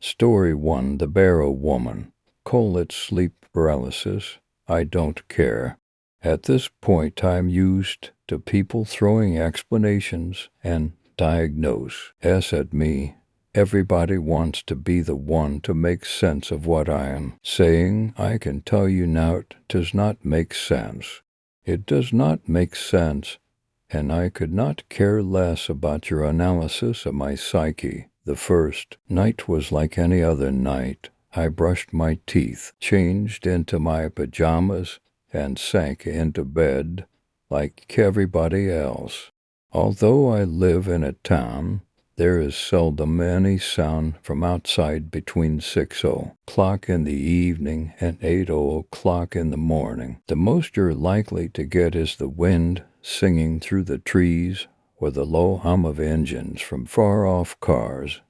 Story 1: The Barrow Woman. Call it sleep paralysis. I don't care. At this point, I'm used to people throwing explanations and diagnoses at me. Everybody wants to be the one to make sense of what I am saying. I can tell you now it does not make sense. It does not make sense, and I could not care less about your analysis of my psyche. The first night was like any other night. I brushed my teeth, changed into my pajamas, and sank into bed like everybody else. Although I live in a town, there is seldom any sound from outside between 6:00 in the evening and 8:00 in the morning. The most you're likely to get is the wind singing through the trees or the low hum of engines from far-off cars.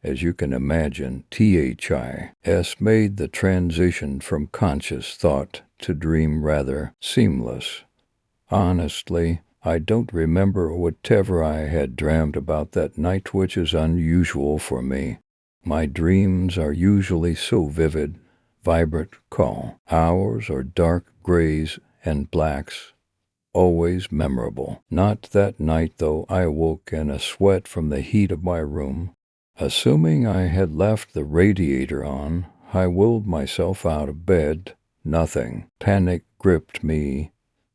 As you can imagine, THIS made the transition from conscious thought to dream rather seamless. Honestly, I don't remember whatever I had dreamed about that night, which is unusual for me. My dreams are usually so vivid, vibrant, calm. Ours are dark grays and blacks, always memorable. Not that night, though. I awoke in a sweat from the heat of my room. Assuming I had left the radiator on, I willed myself out of bed. Nothing. Panic gripped me,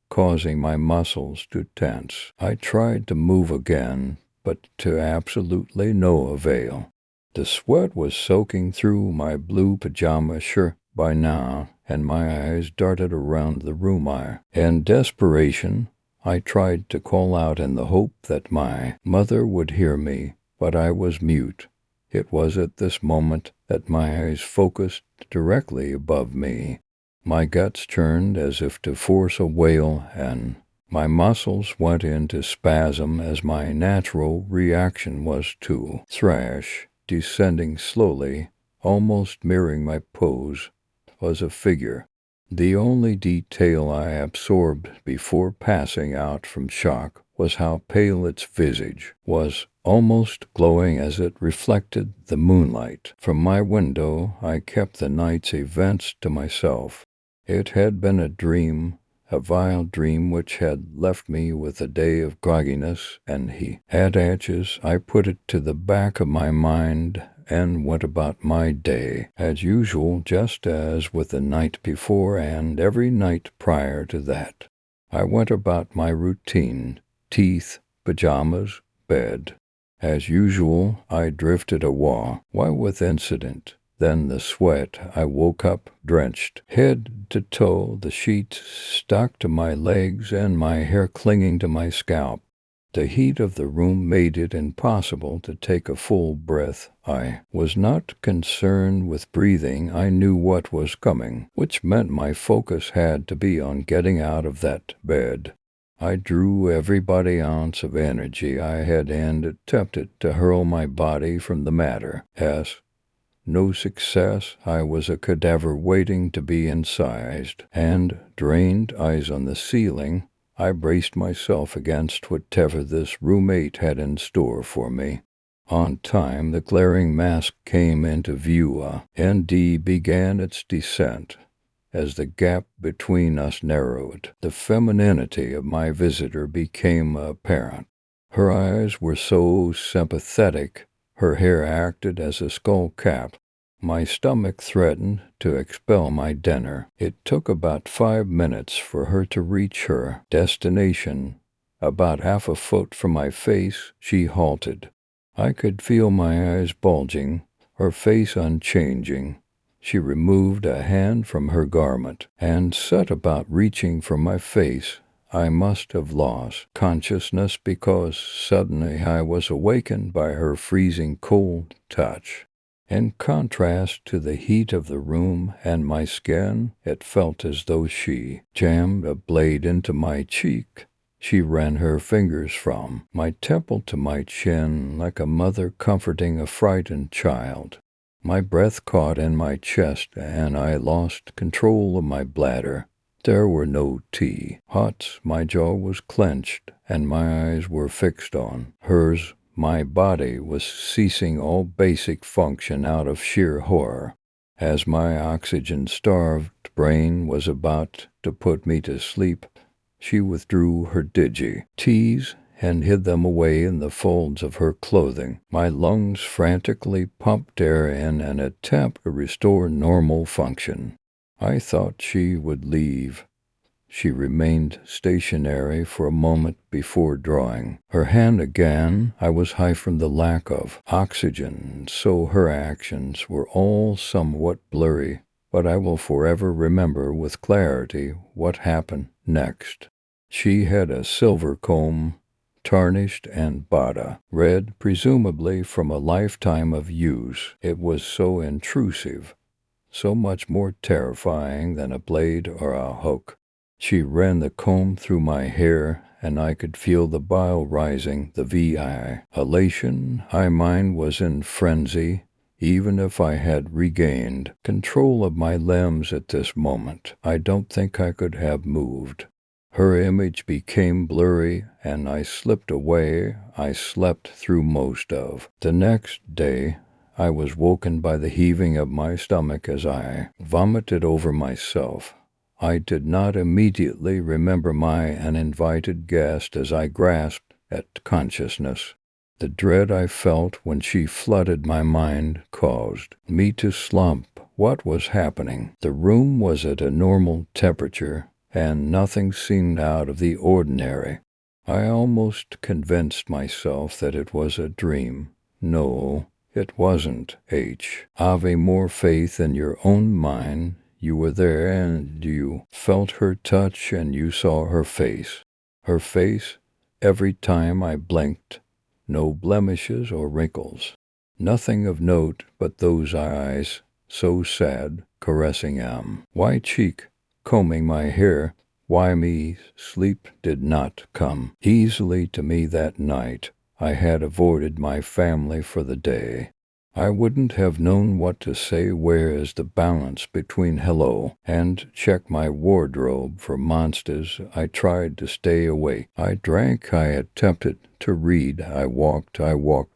causing my muscles to tense. I tried to move again, but to absolutely no avail. The sweat was soaking through my blue pajama shirt by now, and my eyes darted around the room. In desperation, I tried to call out in the hope that my mother would hear me, but I was mute. It was at this moment that my eyes focused directly above me. My guts churned as if to force a wail, and my muscles went into spasm as my natural reaction was to thrash. Descending slowly, almost mirroring my pose, was a figure. The only detail I absorbed before passing out from shock was how pale its visage was, almost glowing as it reflected the moonlight. From my window, I kept the night's events to myself. It had been a dream, a vile dream which had left me with a day of grogginess and headaches. I put it to the back of my mind and went about my day as usual, just as with the night before and every night prior to that. I went about my routine: teeth, pajamas, bed. As usual, I drifted awa. Why with incident? Then the sweat. I woke up drenched, head to toe, the sheets stuck to my legs and my hair clinging to my scalp. The heat of the room made it impossible to take a full breath. I was not concerned with breathing. I knew what was coming, which meant my focus had to be on getting out of that bed. I drew every ounce of energy I had and attempted to hurl my body from the matter. No success. I was a cadaver waiting to be incised, and, drained, eyes on the ceiling, I braced myself against whatever this roommate had in store for me. On time, the glaring mask came into view. ND began its descent. As the gap between us narrowed, the femininity of my visitor became apparent. Her eyes were so sympathetic. Her hair acted as a skull cap. My stomach threatened to expel my dinner. It took about 5 minutes for her to reach her destination. About half a foot from my face, she halted. I could feel my eyes bulging, her face unchanging. She removed a hand from her garment and set about reaching for my face. I must have lost consciousness because suddenly I was awakened by her freezing cold touch. In contrast to the heat of the room and my skin, it felt as though she jammed a blade into my cheek. She ran her fingers from my temple to my chin like a mother comforting a frightened child. My breath caught in my chest and I lost control of my bladder. There were no tea hots. My jaw was clenched and my eyes were fixed on hers. My body was ceasing all basic function out of sheer horror. As my oxygen-starved brain was about to put me to sleep, she withdrew her digi-teas and hid them away in the folds of her clothing. My lungs frantically pumped air in an attempt to restore normal function. I thought she would leave. She remained stationary for a moment before drawing her hand again. I was high from the lack of oxygen, so her actions were all somewhat blurry, but I will forever remember with clarity what happened next. She had a silver comb, tarnished and bada, red presumably from a lifetime of use. It was so intrusive, so much more terrifying than a blade or a hook. She ran the comb through my hair, and I could feel the bile rising, the VI. Elation, my mind was in frenzy, even if I had regained control of my limbs at this moment. I don't think I could have moved. Her image became blurry, and I slipped away. I slept through most of the next day. I was woken by the heaving of my stomach as I vomited over myself. I did not immediately remember my uninvited guest as I grasped at consciousness. The dread I felt when she flooded my mind caused me to slump. What was happening? The room was at a normal temperature, and nothing seemed out of the ordinary. I almost convinced myself that it was a dream. No, it wasn't. Have more faith in your own mind. You were there, and you felt her touch, and you saw her face. Her face, every time I blinked. No blemishes or wrinkles. Nothing of note but those eyes, so sad, caressing white cheek, combing my hair. Why me? Sleep did not come easily to me that night. I had avoided my family for the day. I wouldn't have known what to say. Where is the balance between hello and check my wardrobe for monsters? I tried to stay awake. I drank. I attempted to read. I walked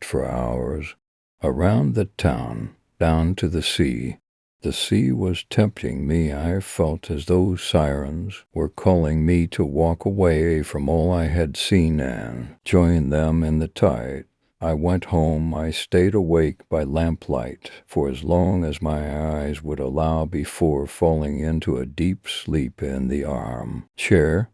for hours. Around the town, down to the sea. The sea was tempting me. I felt as though sirens were calling me to walk away from all I had seen and join them in the tide. I went home. I stayed awake by lamplight for as long as my eyes would allow before falling into a deep sleep in the armchair.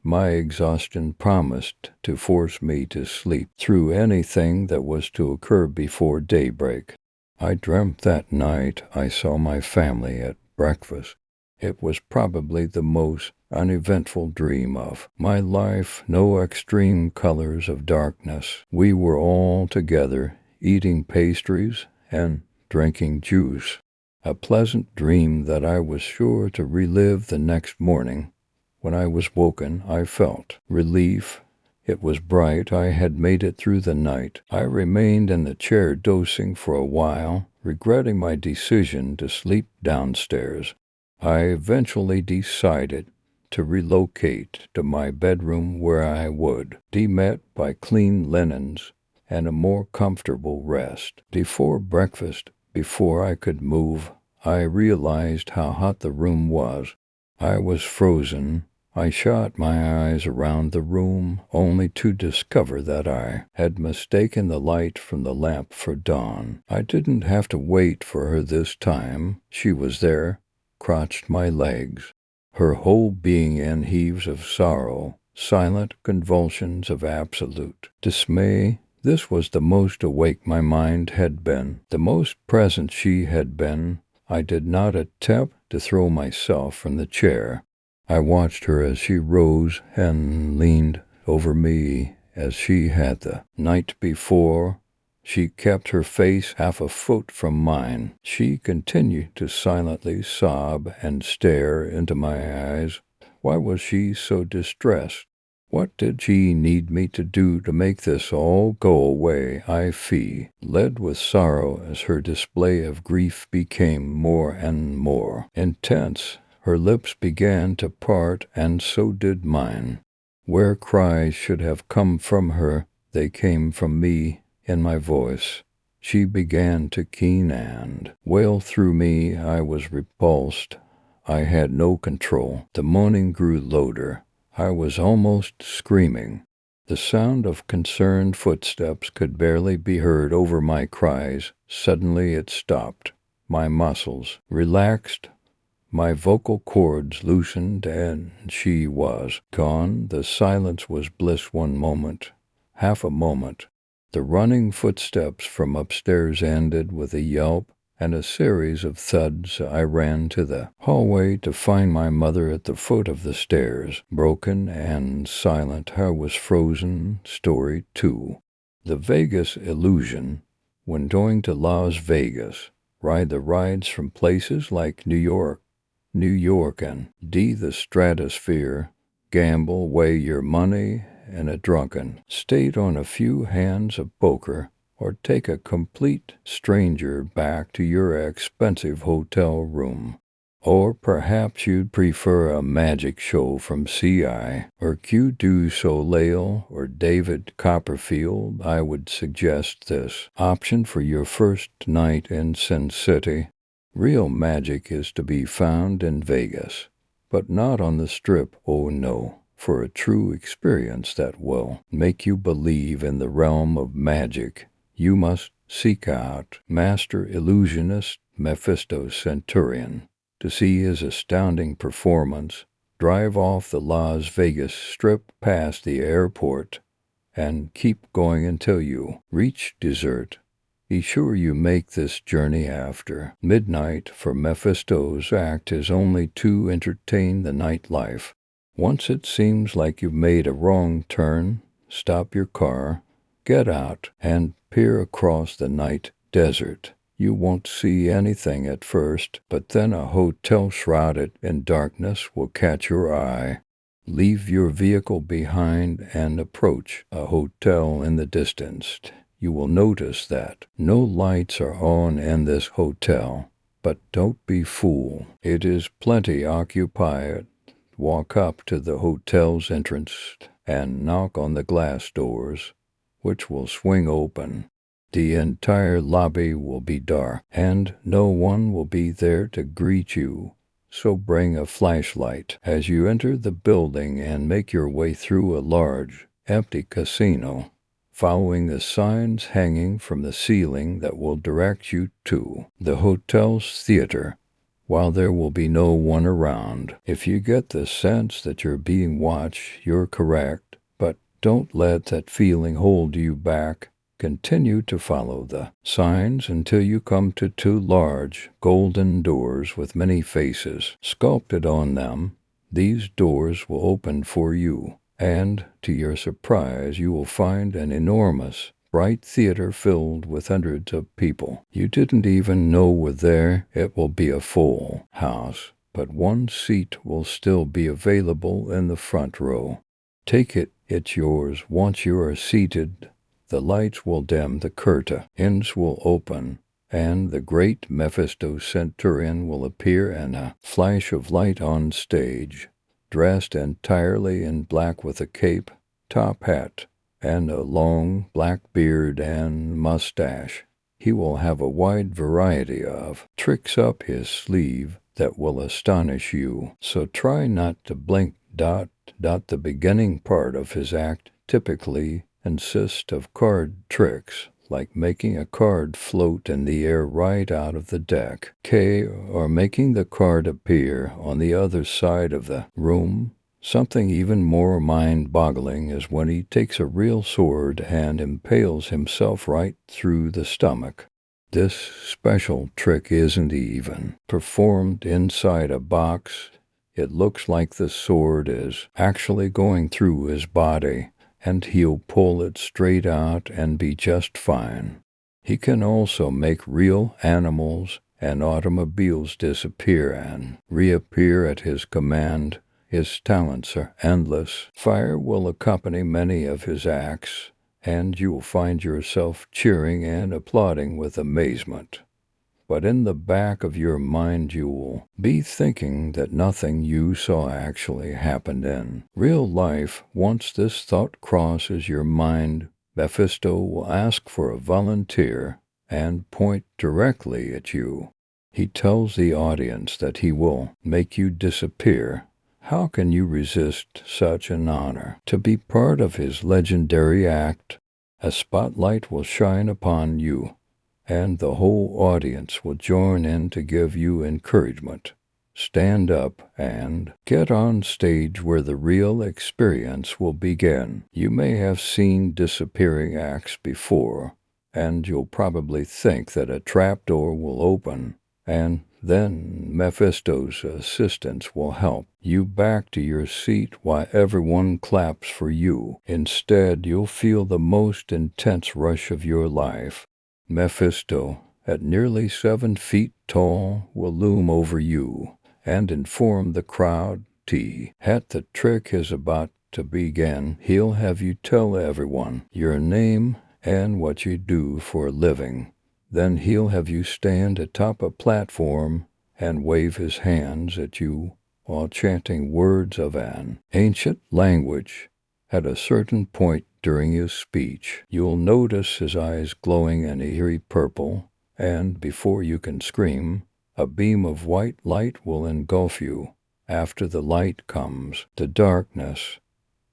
My exhaustion promised to force me to sleep through anything that was to occur before daybreak. I dreamt that night I saw my family at breakfast. It was probably the most uneventful dream of my life. No extreme colors of darkness. We were all together, eating pastries and drinking juice. A pleasant dream that I was sure to relive the next morning. When I was woken, I felt relief. It was bright. I had made it through the night. I remained in the chair dozing for a while, regretting my decision to sleep downstairs. I eventually decided to relocate to my bedroom where I would be met by clean linens and a more comfortable rest. Before breakfast, before I could move, I realized how hot the room was. I was frozen. I shot my eyes around the room, only to discover that I had mistaken the light from the lamp for dawn. I didn't have to wait for her this time. She was there, crotched my legs, her whole being in heaves of sorrow, silent convulsions of absolute dismay. This was the most awake my mind had been, the most present she had been. I did not attempt to throw myself from the chair. I watched her as she rose and leaned over me as she had the night before. She kept her face half a foot from mine. She continued to silently sob and stare into my eyes. Why was she so distressed? What did she need me to do to make this all go away? I led with sorrow as her display of grief became more and more intense. Her lips began to part, and so did mine. Where cries should have come from her, they came from me. in my voice. She began to keen and wail through me. I was repulsed. I had no control. The moaning grew louder. I was almost screaming. The sound of concerned footsteps could barely be heard over my cries. Suddenly it stopped. My muscles relaxed. My vocal cords loosened, and she was gone. The silence was bliss one moment, half a moment. The running footsteps from upstairs ended with a yelp and a series of thuds. I ran to the hallway to find my mother at the foot of the stairs. Broken and silent, I was frozen. Story 2. The Vegas illusion. When going to Las Vegas, ride the rides from places like New York, and the stratosphere, gamble, weigh your money in a drunken state on a few hands of poker, or take a complete stranger back to your expensive hotel room. Or perhaps you'd prefer a magic show from CI or Q du Soleil or David Copperfield. I would suggest this option for your first night in Sin City. Real magic is to be found in Vegas, but not on the Strip. Oh no. For a true experience that will make you believe in the realm of magic, you must seek out master illusionist Mephisto Centurion. To see his astounding performance, drive off the Las Vegas Strip past the airport and keep going until you reach dessert. Be sure you make this journey after midnight, for Mephisto's act is only to entertain the nightlife. Once it seems like you've made a wrong turn, stop your car, get out, and peer across the night desert. You won't see anything at first, but then a hotel shrouded in darkness will catch your eye. Leave your vehicle behind and approach a hotel in the distance. You will notice that no lights are on in this hotel, but don't be fooled. It is plenty occupied. Walk up to the hotel's entrance and knock on the glass doors, which will swing open. The entire lobby will be dark, and no one will be there to greet you, so bring a flashlight. As you enter the building and make your way through a large, empty casino, following the signs hanging from the ceiling that will direct you to the hotel's theater, while there will be no one around. If you get the sense that you're being watched, you're correct, but don't let that feeling hold you back. Continue to follow the signs until you come to two large, golden doors with many faces sculpted on them. These doors will open for you, and, to your surprise, you will find an enormous, bright theater filled with hundreds of people you didn't even know were there. It will be a full house, but one seat will still be available in the front row. Take it, it's yours. Once you are seated, the lights will dim, the curtains will open, and the great Mephisto Centurion will appear in a flash of light on stage, dressed entirely in black with a cape, top hat, and a long black beard and mustache. He will have a wide variety of tricks up his sleeve that will astonish you, so try not to blink. The beginning part of his act typically consists of card tricks, like making a card float in the air right out of the deck, or making the card appear on the other side of the room. Something even more mind-boggling is when he takes a real sword and impales himself right through the stomach. This special trick isn't even performed inside a box. It looks like the sword is actually going through his body, and he'll pull it straight out and be just fine. He can also make real animals and automobiles disappear and reappear at his command. His talents are endless. Fire will accompany many of his acts, and you will find yourself cheering and applauding with amazement. But in the back of your mind you will be thinking that nothing you saw actually happened in real life. Once this thought crosses your mind, Mephisto will ask for a volunteer and point directly at you. He tells the audience that he will make you disappear. How can you resist such an honor? To be part of his legendary act, a spotlight will shine upon you, and the whole audience will join in to give you encouragement. Stand up and get on stage where the real experience will begin. You may have seen disappearing acts before, and you'll probably think that a trapdoor will open, and then Mephisto's assistants will help you back to your seat while everyone claps for you. Instead, you'll feel the most intense rush of your life. Mephisto, at nearly 7 feet tall, will loom over you and inform the crowd that the trick is about to begin. He'll have you tell everyone your name and what you do for a living. Then he'll have you stand atop a platform and wave his hands at you while chanting words of an ancient language. At a certain point during his speech, you'll notice his eyes glowing an eerie purple, and before you can scream, a beam of white light will engulf you. After the light comes the darkness,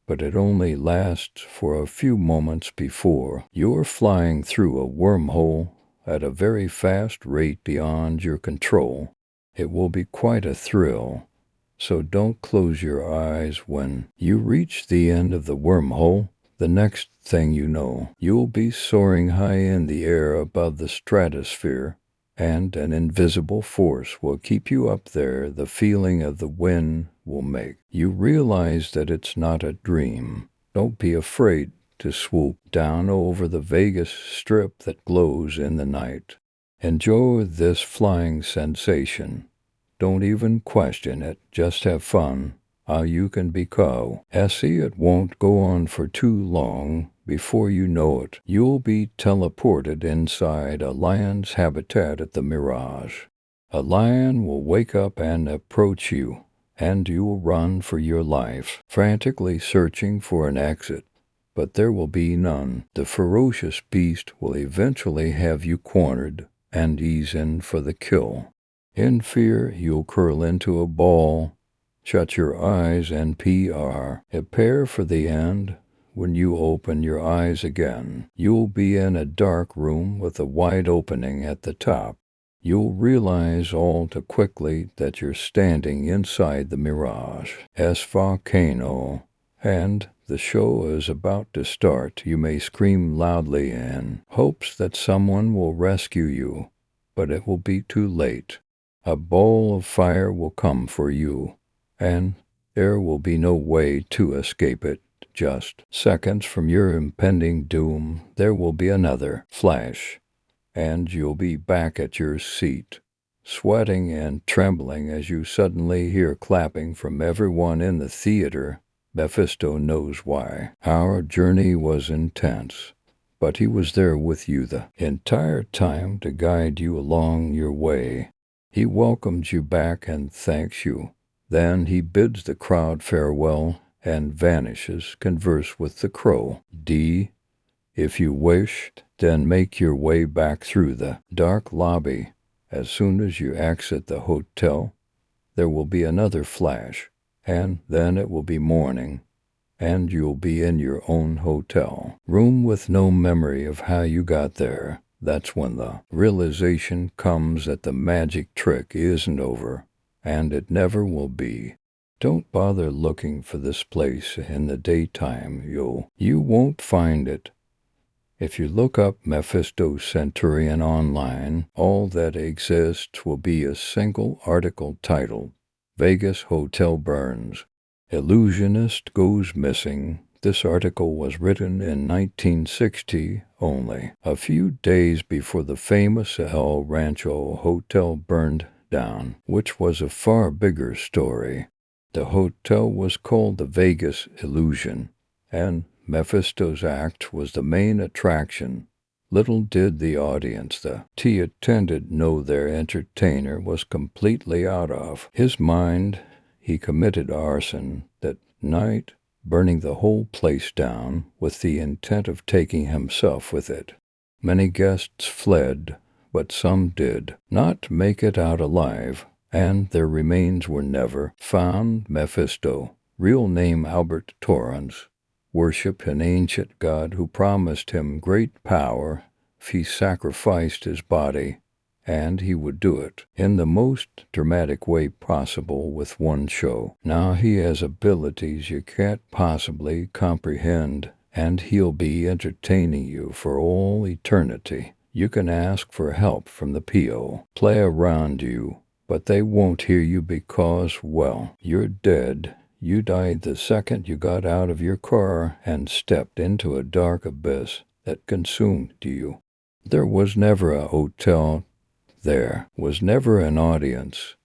but it only lasts for a few moments before you're flying through a wormhole at a very fast rate beyond your control. It will be quite a thrill, so don't close your eyes when you reach the end of the wormhole. The next thing you know, you'll be soaring high in the air above the stratosphere, and an invisible force will keep you up there. The feeling of the wind will make you realize that it's not a dream. Don't be afraid to swoop down over the Vegas Strip that glows in the night. Enjoy this flying sensation. Don't even question it, just have fun. How you can be cow. It won't go on for too long. Before you know it, you'll be teleported inside a lion's habitat at the Mirage. A lion will wake up and approach you, and you'll run for your life, frantically searching for an exit. But there will be none. The ferocious beast will eventually have you cornered and ease in for the kill. In fear, you'll curl into a ball, shut your eyes, and prepare for the end. When you open your eyes again, you'll be in a dark room with a wide opening at the top. You'll realize all too quickly that you're standing inside the Mirage's volcano, and the show is about to start. You may scream loudly in hopes that someone will rescue you, but it will be too late. A ball of fire will come for you, and there will be no way to escape it. Just seconds from your impending doom, there will be another flash, and you'll be back at your seat, sweating and trembling as you suddenly hear clapping from everyone in the theater. Mephisto knows why. Our journey was intense, but he was there with you the entire time to guide you along your way. He welcomes you back and thanks you. Then he bids the crowd farewell and vanishes. Converse with the crow. If you wished, then make your way back through the dark lobby. As soon as you exit the hotel, there will be another flash, and then it will be morning, and you'll be in your own hotel room with no memory of how you got there. That's when the realization comes that the magic trick isn't over, and it never will be. Don't bother looking for this place in the daytime. You won't find it. If you look up Mephisto Centurion online, all that exists will be a single article titled, "Vegas Hotel Burns. Illusionist Goes Missing." This article was written in 1960, only a few days before the famous El Rancho Hotel burned down, which was a far bigger story. The hotel was called the Vegas Illusion, and Mephisto's act was the main attraction. Little did the audience he attended know their entertainer was completely out of his mind. He committed arson that night burning the whole place down with the intent of taking himself with it. Many guests fled, but some did not make it out alive, and their remains were never found. Mephisto, real name Albert Torrens, worshiped an ancient god who promised him great power if he sacrificed his body, and he would do it in the most dramatic way possible with one show. Now he has abilities you can't possibly comprehend, and he'll be entertaining you for all eternity. You can ask for help from the P.O. play around you, but they won't hear you because, well, you're dead. You died the second you got out of your car and stepped into a dark abyss that consumed you. There was never a hotel. There was never an audience.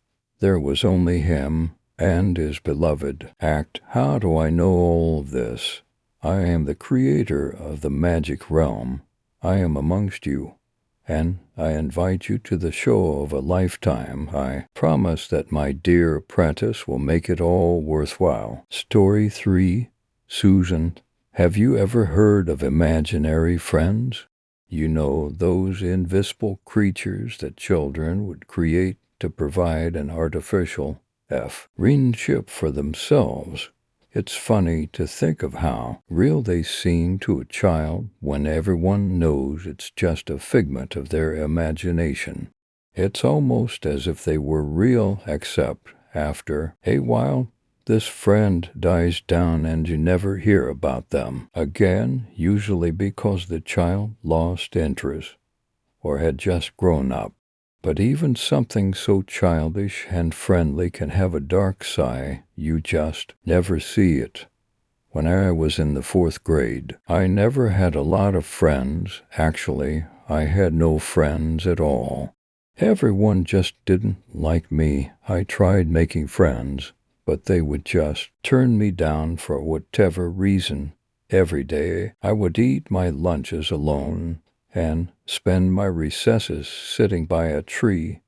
There was only him and his beloved act. How do I know all of this? I am the creator of the magic realm. I am amongst you, and I invite you to the show of a lifetime. I promise that my dear apprentice will make it all worthwhile. Story 3. Susan. Have you ever heard of imaginary friends? You know, those invisible creatures that children would create to provide an artificial friendship for themselves. It's funny to think of how real they seem to a child when everyone knows it's just a figment of their imagination. It's almost as if they were real, except after a while this friend dies down and you never hear about them again, usually because the child lost interest or had just grown up. But even something so childish and friendly can have a dark side. You just never see it. When I was in the 4th grade, I never had a lot of friends. Actually, I had no friends at all. Everyone just didn't like me. I tried making friends, but they would just turn me down for whatever reason. Every day I would eat my lunches alone and spend my recesses sitting by a tree,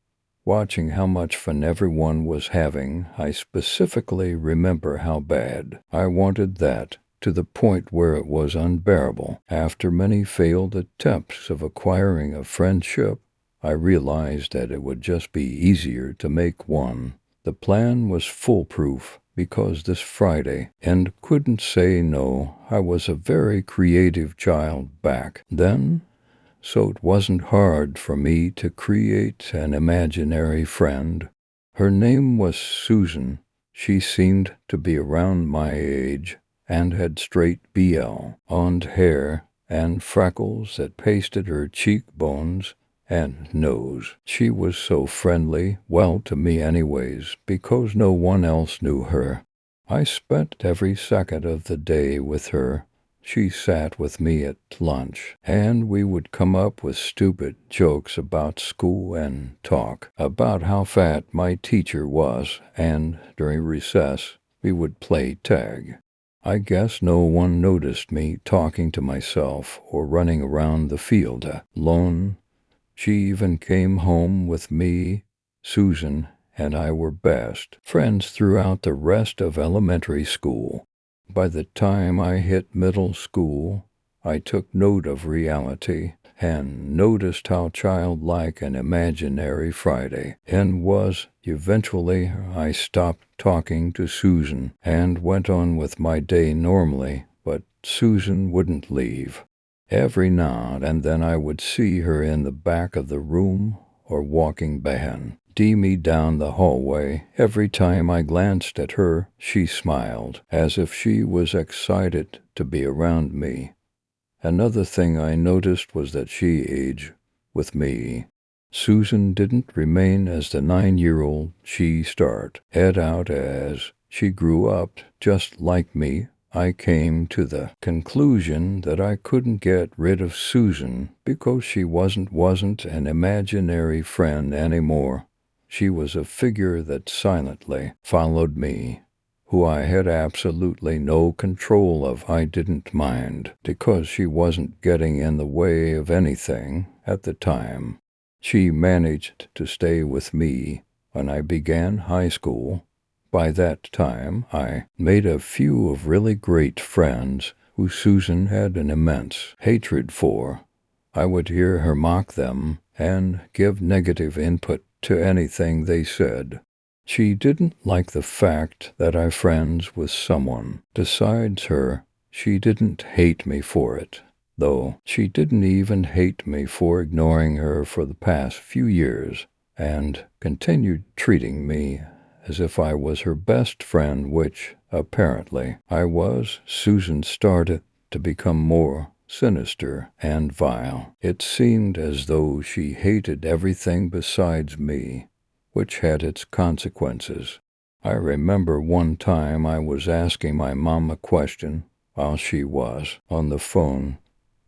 watching how much fun everyone was having. I specifically remember how bad I wanted that, to the point where it was unbearable. After many failed attempts of acquiring a friendship, I realized that it would just be easier to make one. The plan was foolproof because this Friday, and couldn't say no. I was a very creative child back then, so it wasn't hard for me to create an imaginary friend. Her name was Susan. She seemed to be around my age and had straight blonde hair and freckles that pasted her cheekbones and nose. She was so friendly, well, to me anyways, because no one else knew her. I spent every second of the day with her. She sat with me at lunch, and we would come up with stupid jokes about school and talk about how fat my teacher was, and during recess we would play tag. I guess no one noticed me talking to myself or running around the field alone. She even came home with me. Susan and I were best friends throughout the rest of elementary school. By the time I hit middle school, I took note of reality and noticed how childlike an imaginary Friday and was. Eventually, I stopped talking to Susan and went on with my day normally, but Susan wouldn't leave. Every now and then I would see her in the back of the room or walking behind me down the hallway. Every time I glanced at her, she smiled, as if she was excited to be around me. Another thing I noticed was that she aged with me. Susan didn't remain as the 9-year-old she started out as. She grew up just like me. I came to the conclusion that I couldn't get rid of Susan because she wasn't an imaginary friend anymore. She was a figure that silently followed me, who I had absolutely no control of. I didn't mind, because she wasn't getting in the way of anything at the time. She managed to stay with me when I began high school. by that time, I made a few of really great friends who Susan had an immense hatred for. I would hear her mock them and give negative input to anything they said. She didn't like the fact that I'm friends with someone. Besides her, she didn't hate me for it, though she didn't even hate me for ignoring her for the past few years and continued treating me as if I was her best friend, which, apparently, I was. Susan started to become more sinister and vile. It seemed as though she hated everything besides me, which had its consequences. I remember one time I was asking my mom a question while she was on the phone.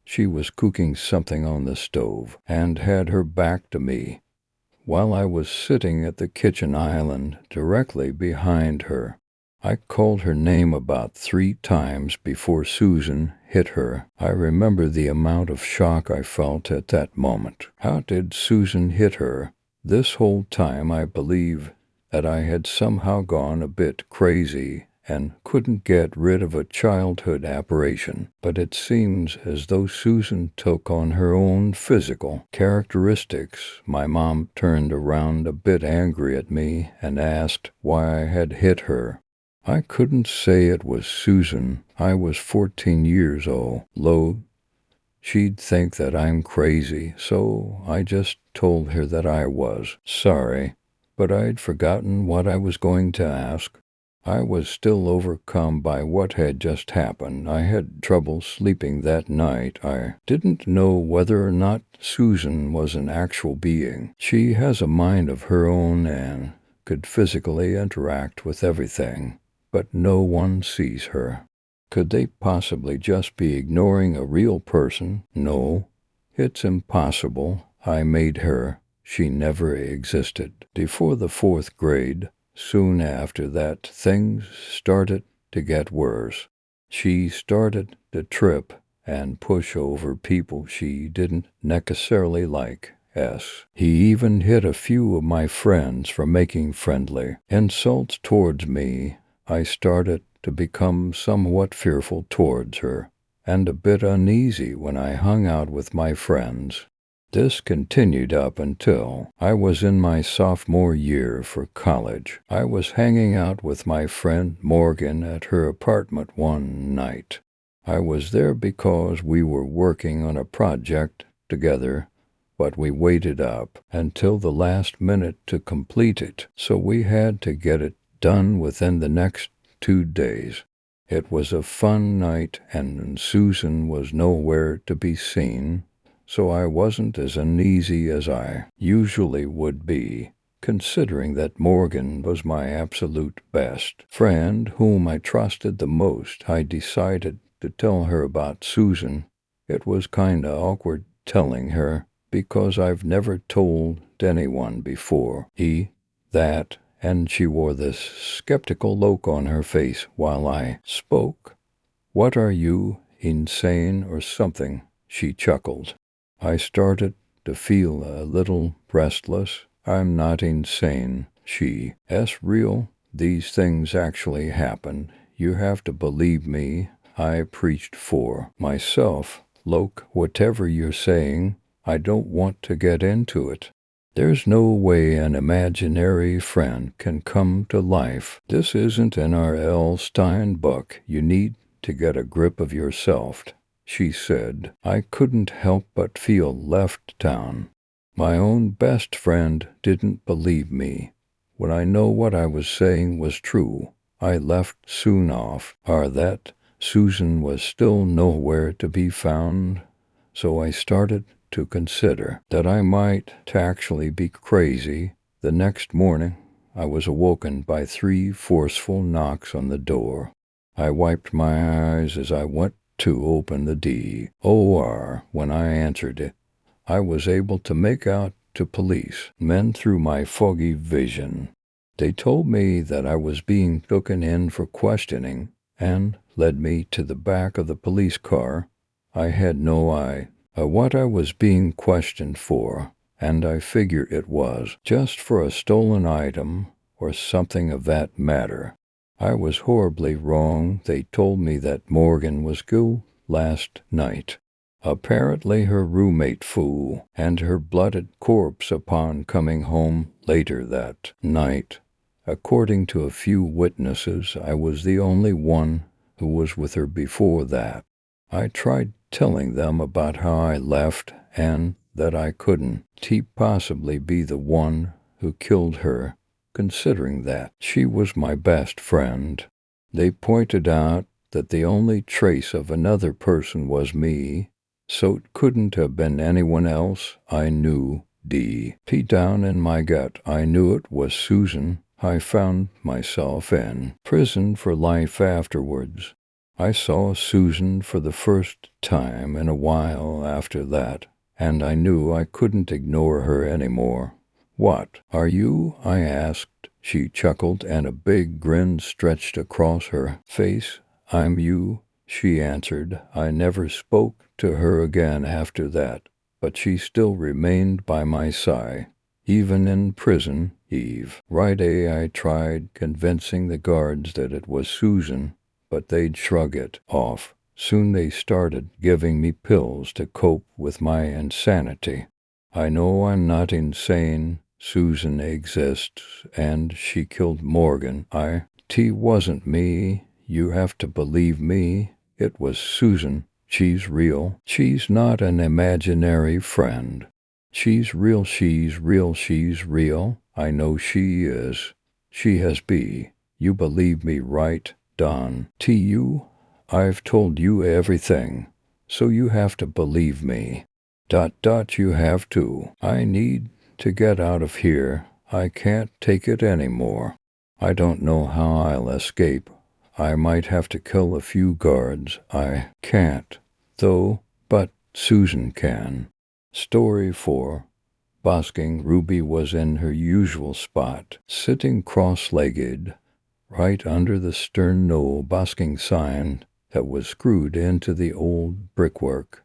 She was cooking something on the stove and had her back to me, while I was sitting at the kitchen island directly behind her. I called her name about 3 times before Susan hit her. I remember the amount of shock I felt at that moment. How did Susan hit her? This whole time I believe that I had somehow gone a bit crazy and couldn't get rid of a childhood aberration, but it seems as though Susan took on her own physical characteristics. My mom turned around a bit angry at me and asked why I had hit her. I couldn't say it was Susan. I was 14 years old. She'd think that I'm crazy, so I just told her that I was sorry, but I'd forgotten what I was going to ask. I was still overcome by what had just happened. I had trouble sleeping that night. I didn't know whether or not Susan was an actual being. She has a mind of her own and could physically interact with everything, but no one sees her. Could they possibly just be ignoring a real person? No, it's impossible. I made her. She never existed. Before the 4th grade, soon after that, things started to get worse. She started to trip and push over people she didn't necessarily like. He even hit a few of my friends for making friendly insults towards me. I started to become somewhat fearful towards her and a bit uneasy when I hung out with my friends. This continued up until I was in my sophomore year for college. I was hanging out with my friend Morgan at her apartment one night. I was there because we were working on a project together, but we waited up until the last minute to complete it, so we had to get it done within the next 2 days. It was a fun night, and Susan was nowhere to be seen, so I wasn't as uneasy as I usually would be, considering that Morgan was my absolute best friend, whom I trusted the most. I decided to tell her about Susan. It was kinda awkward telling her, because I've never told anyone before. And she wore this skeptical look on her face while I spoke. "What are you, insane or something?" she chuckled. I started to feel a little restless. "I'm not insane." She's real. These things actually happened. You have to believe me. I preached for myself. "Look, whatever you're saying, I don't want to get into it. There's no way an imaginary friend can come to life. This isn't an R.L. Stein book. You need to get a grip of yourself," she said. I couldn't help but feel left down. My own best friend didn't believe me. When I know what I was saying was true, I left soon off. That Susan was still nowhere to be found, so I started to consider that I might actually be crazy. The next morning, I was awoken by 3 forceful knocks on the door. I wiped my eyes as I went to open the door. When I answered it, I was able to make out 2 policemen through my foggy vision. They told me that I was being taken in for questioning and led me to the back of the police car. I had no idea what I was being questioned for, and I figure it was just for a stolen item or something of that matter. I was horribly wrong. They told me that Morgan was killed last night. Apparently her roommate fool and her blooded corpse upon coming home later that night. According to a few witnesses, I was the only one who was with her before that. I tried telling them about how I left and that I couldn't possibly be the one who killed her, considering that she was my best friend. They pointed out that the only trace of another person was me, so it couldn't have been anyone else I knew. Deep down in my gut, I knew it was Susan. I found myself in prison for life afterwards. I saw Susan for the first time in a while after that, and I knew I couldn't ignore her anymore. "What are you?" I asked. She chuckled, and a big grin stretched across her face. "I'm you," she answered. I never spoke to her again after that, but she still remained by my side, even in prison. I tried convincing the guards that it was Susan, but they'd shrug it off. Soon they started giving me pills to cope with my insanity. I know I'm not insane. Susan exists, and she killed Morgan. Wasn't me. You have to believe me. It was Susan. She's real. She's not an imaginary friend. She's real, she's real, she's real. I know she is. She has be. You believe me, right, Don? I've told you everything, so you have to believe me. You have to. I need to get out of here. I can't take it anymore. I don't know how I'll escape. I might have to kill a few guards. I can't, though, but Susan can. Story 4. Busking. Ruby was in her usual spot, sitting cross-legged, right under the stern no busking sign that was screwed into the old brickwork.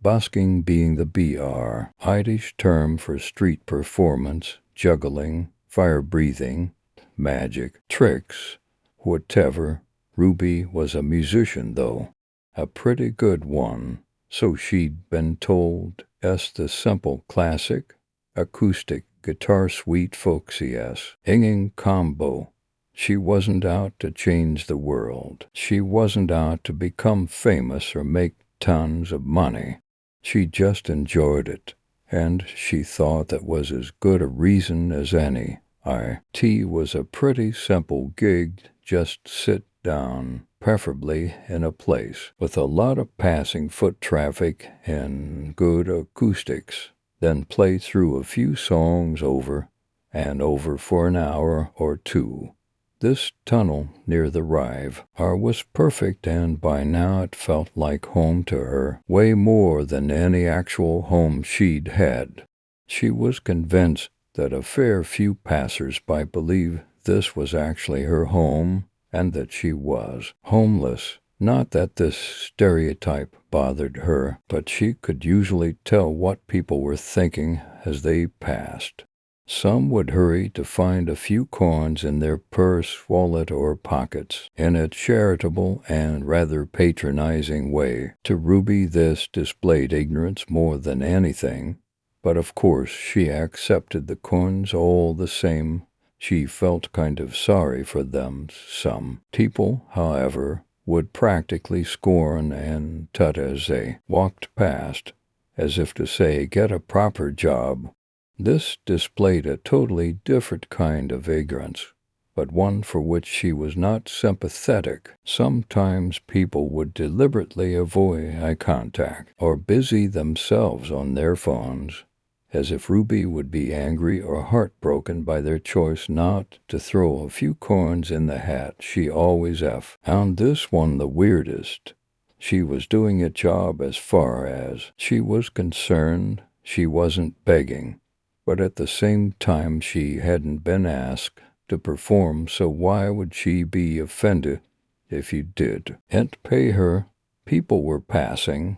Busking being the BR, Irish term for street performance, juggling, fire-breathing, magic, tricks, whatever. Ruby was a musician, though, a pretty good one, so she'd been told. The simple classic, acoustic guitar sweet folksy singing combo. She wasn't out to change the world. She wasn't out to become famous or make tons of money. She just enjoyed it, and she thought that was as good a reason as any. It was a pretty simple gig. Just sit down, preferably in a place with a lot of passing foot traffic and good acoustics, then play through a few songs over and over for an hour or two. This tunnel near the Rive was perfect, and by now it felt like home to her, way more than any actual home she'd had. She was convinced that a fair few passers-by believed this was actually her home, and that she was homeless. Not that this stereotype bothered her, but she could usually tell what people were thinking as they passed. Some would hurry to find a few coins in their purse, wallet, or pockets, in a charitable and rather patronizing way. To Ruby this displayed ignorance more than anything, but of course she accepted the coins all the same. She felt kind of sorry for them. Some people, however, would practically scorn and tut as they walked past, as if to say, "Get a proper job." This displayed a totally different kind of ignorance, but one for which she was not sympathetic. Sometimes people would deliberately avoid eye contact or busy themselves on their phones, as if Ruby would be angry or heartbroken by their choice not to throw a few coins in the hat. She always found this one the weirdest. She was doing a job as far as she was concerned. She wasn't begging, but at the same time she hadn't been asked to perform, so why would she be offended if you did? And pay her. People were passing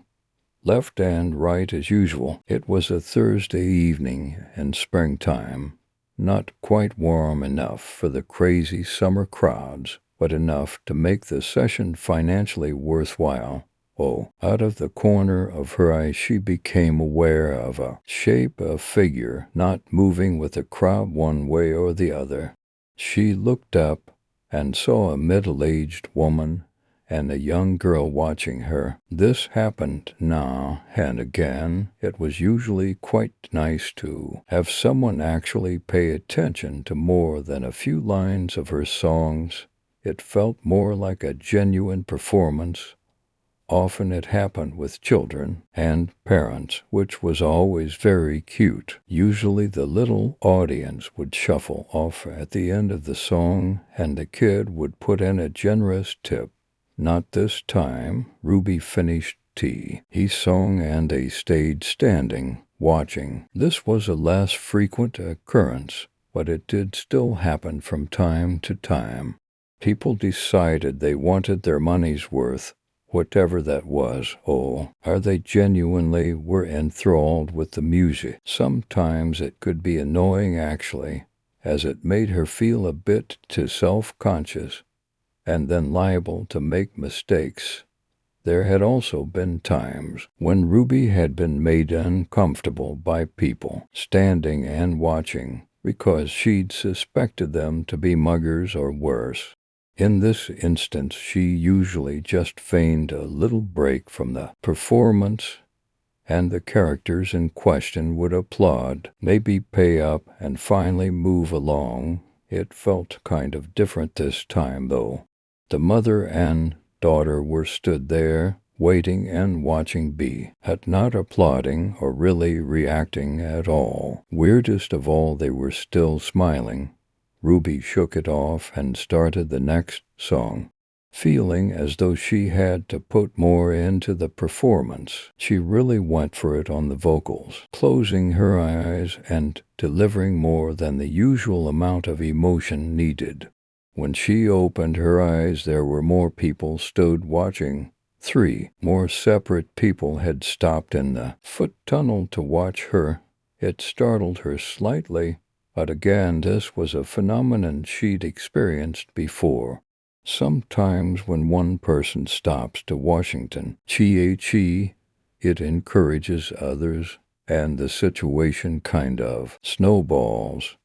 left and right as usual. It was a Thursday evening in springtime. not quite warm enough for the crazy summer crowds, but enough to make the session financially worthwhile. Oh, out of the corner of her eye she became aware of a shape, a figure, not moving with the crowd one way or the other. She looked up and saw a middle-aged woman and a young girl watching her. This happened now and again. It was usually quite nice to have someone actually pay attention to more than a few lines of her songs. It felt more like a genuine performance. Often it happened with children and parents, which was always very cute. Usually the little audience would shuffle off at the end of the song, and the kid would put in a generous tip. Not this time. Ruby finished tea. He sung and they stayed standing, watching. This was a less frequent occurrence, but it did still happen from time to time. People decided they wanted their money's worth, whatever that was. Oh, or they genuinely were enthralled with the music. Sometimes it could be annoying actually, as it made her feel a bit too self-conscious and then liable to make mistakes. There had also been times when Ruby had been made uncomfortable by people standing and watching because she'd suspected them to be muggers or worse. In this instance, she usually just feigned a little break from the performance, and the characters in question would applaud, maybe pay up, and finally move along. It felt kind of different this time, though. The mother and daughter were stood there, waiting and watching B, at not applauding or really reacting at all. Weirdest of all, they were still smiling. Ruby shook it off and started the next song, feeling as though she had to put more into the performance. She really went for it on the vocals, closing her eyes and delivering more than the usual amount of emotion needed. When she opened her eyes, there were more people stood watching. 3 more separate people had stopped in the foot tunnel to watch her. It startled her slightly, but again this was a phenomenon she'd experienced before. Sometimes when one person stops to Washington, it encourages others, and the situation kind of snowballs.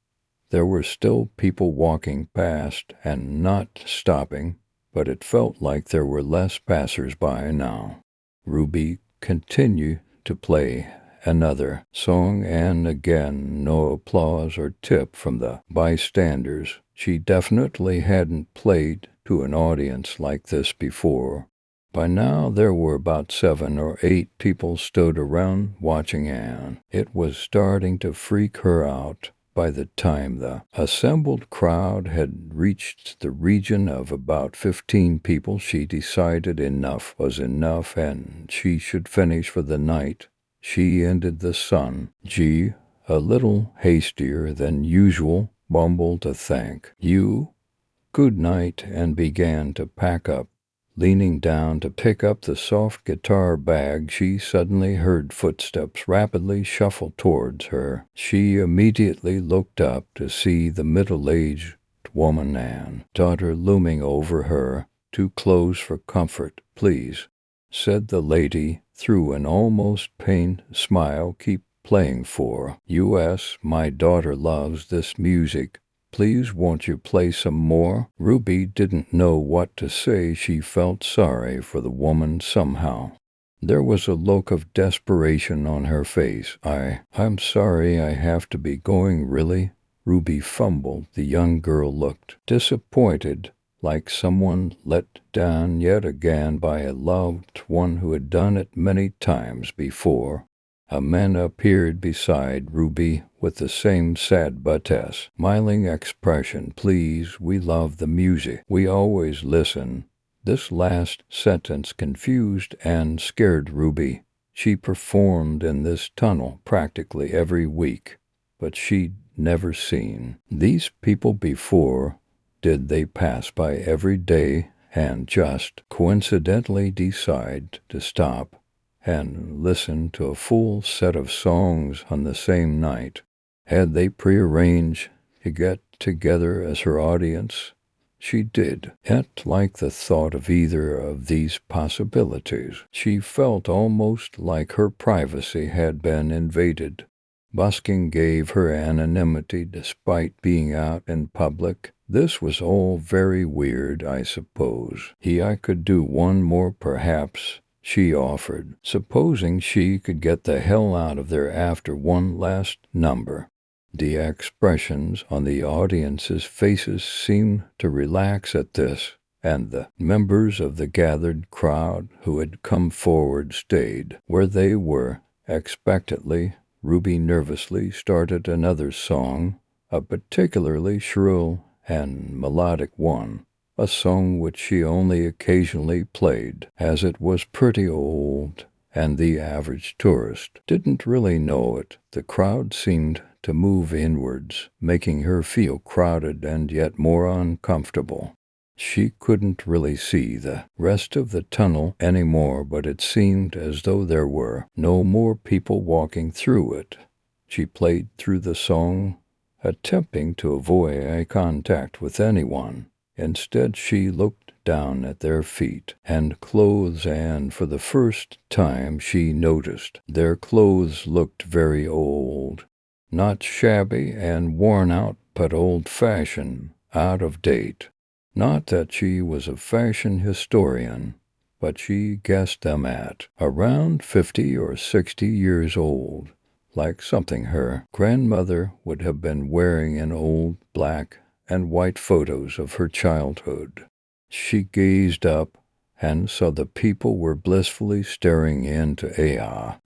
There were still people walking past and not stopping, but it felt like there were less passers-by now. Ruby continued to play another song, and again no applause or tip from the bystanders. She definitely hadn't played to an audience like this before. By now there were about 7 or 8 people stood around watching Anne. It was starting to freak her out. By the time the assembled crowd had reached the region of about 15 people, she decided enough was enough and she should finish for the night. She ended the song. G, a little hastier than usual, mumbled a thank you, good night, and began to pack up. Leaning down to pick up the soft guitar bag, she suddenly heard footsteps rapidly shuffle towards her. She immediately looked up to see the middle-aged woman and daughter looming over her. Too close for comfort, please, said the lady through an almost pained smile. Keep playing for us. My daughter loves this music. Please, won't you play some more? Ruby didn't know what to say. She felt sorry for the woman somehow. There was a look of desperation on her face. I'm sorry, I have to be going, really? Ruby fumbled. The young girl looked disappointed, like someone let down yet again by a loved one who had done it many times before. A man appeared beside Ruby with the same sad but smiling expression. Please, we love the music. We always listen. This last sentence confused and scared Ruby. She performed in this tunnel practically every week, but she'd never seen these people before. Did they pass by every day and just coincidentally decide to stop and listen to a full set of songs on the same night? Had they prearranged get together as her audience? She did yet like the thought of either of these possibilities. She felt almost like her privacy had been invaded. Busking gave her anonymity despite being out in public. This was all very weird, I suppose. I could do one more perhaps, she offered, supposing she could get the hell out of there after one last number. The expressions on the audience's faces seemed to relax at this, and the members of the gathered crowd who had come forward stayed where they were, expectantly. Ruby nervously started another song, a particularly shrill and melodic one, a song which she only occasionally played, as it was pretty old, and the average tourist didn't really know it. The crowd seemed to move inwards, making her feel crowded and yet more uncomfortable. She couldn't really see the rest of the tunnel anymore, but it seemed as though there were no more people walking through it. She played through the song, attempting to avoid eye contact with anyone. Instead, she looked down at their feet and clothes, and for the first time she noticed their clothes looked very old. Not shabby and worn out, but old-fashioned, out of date. Not that she was a fashion historian, but she guessed them at around 50 or 60 years old, like something her grandmother would have been wearing in old black and white photos of her childhood. She gazed up and saw the people were blissfully staring into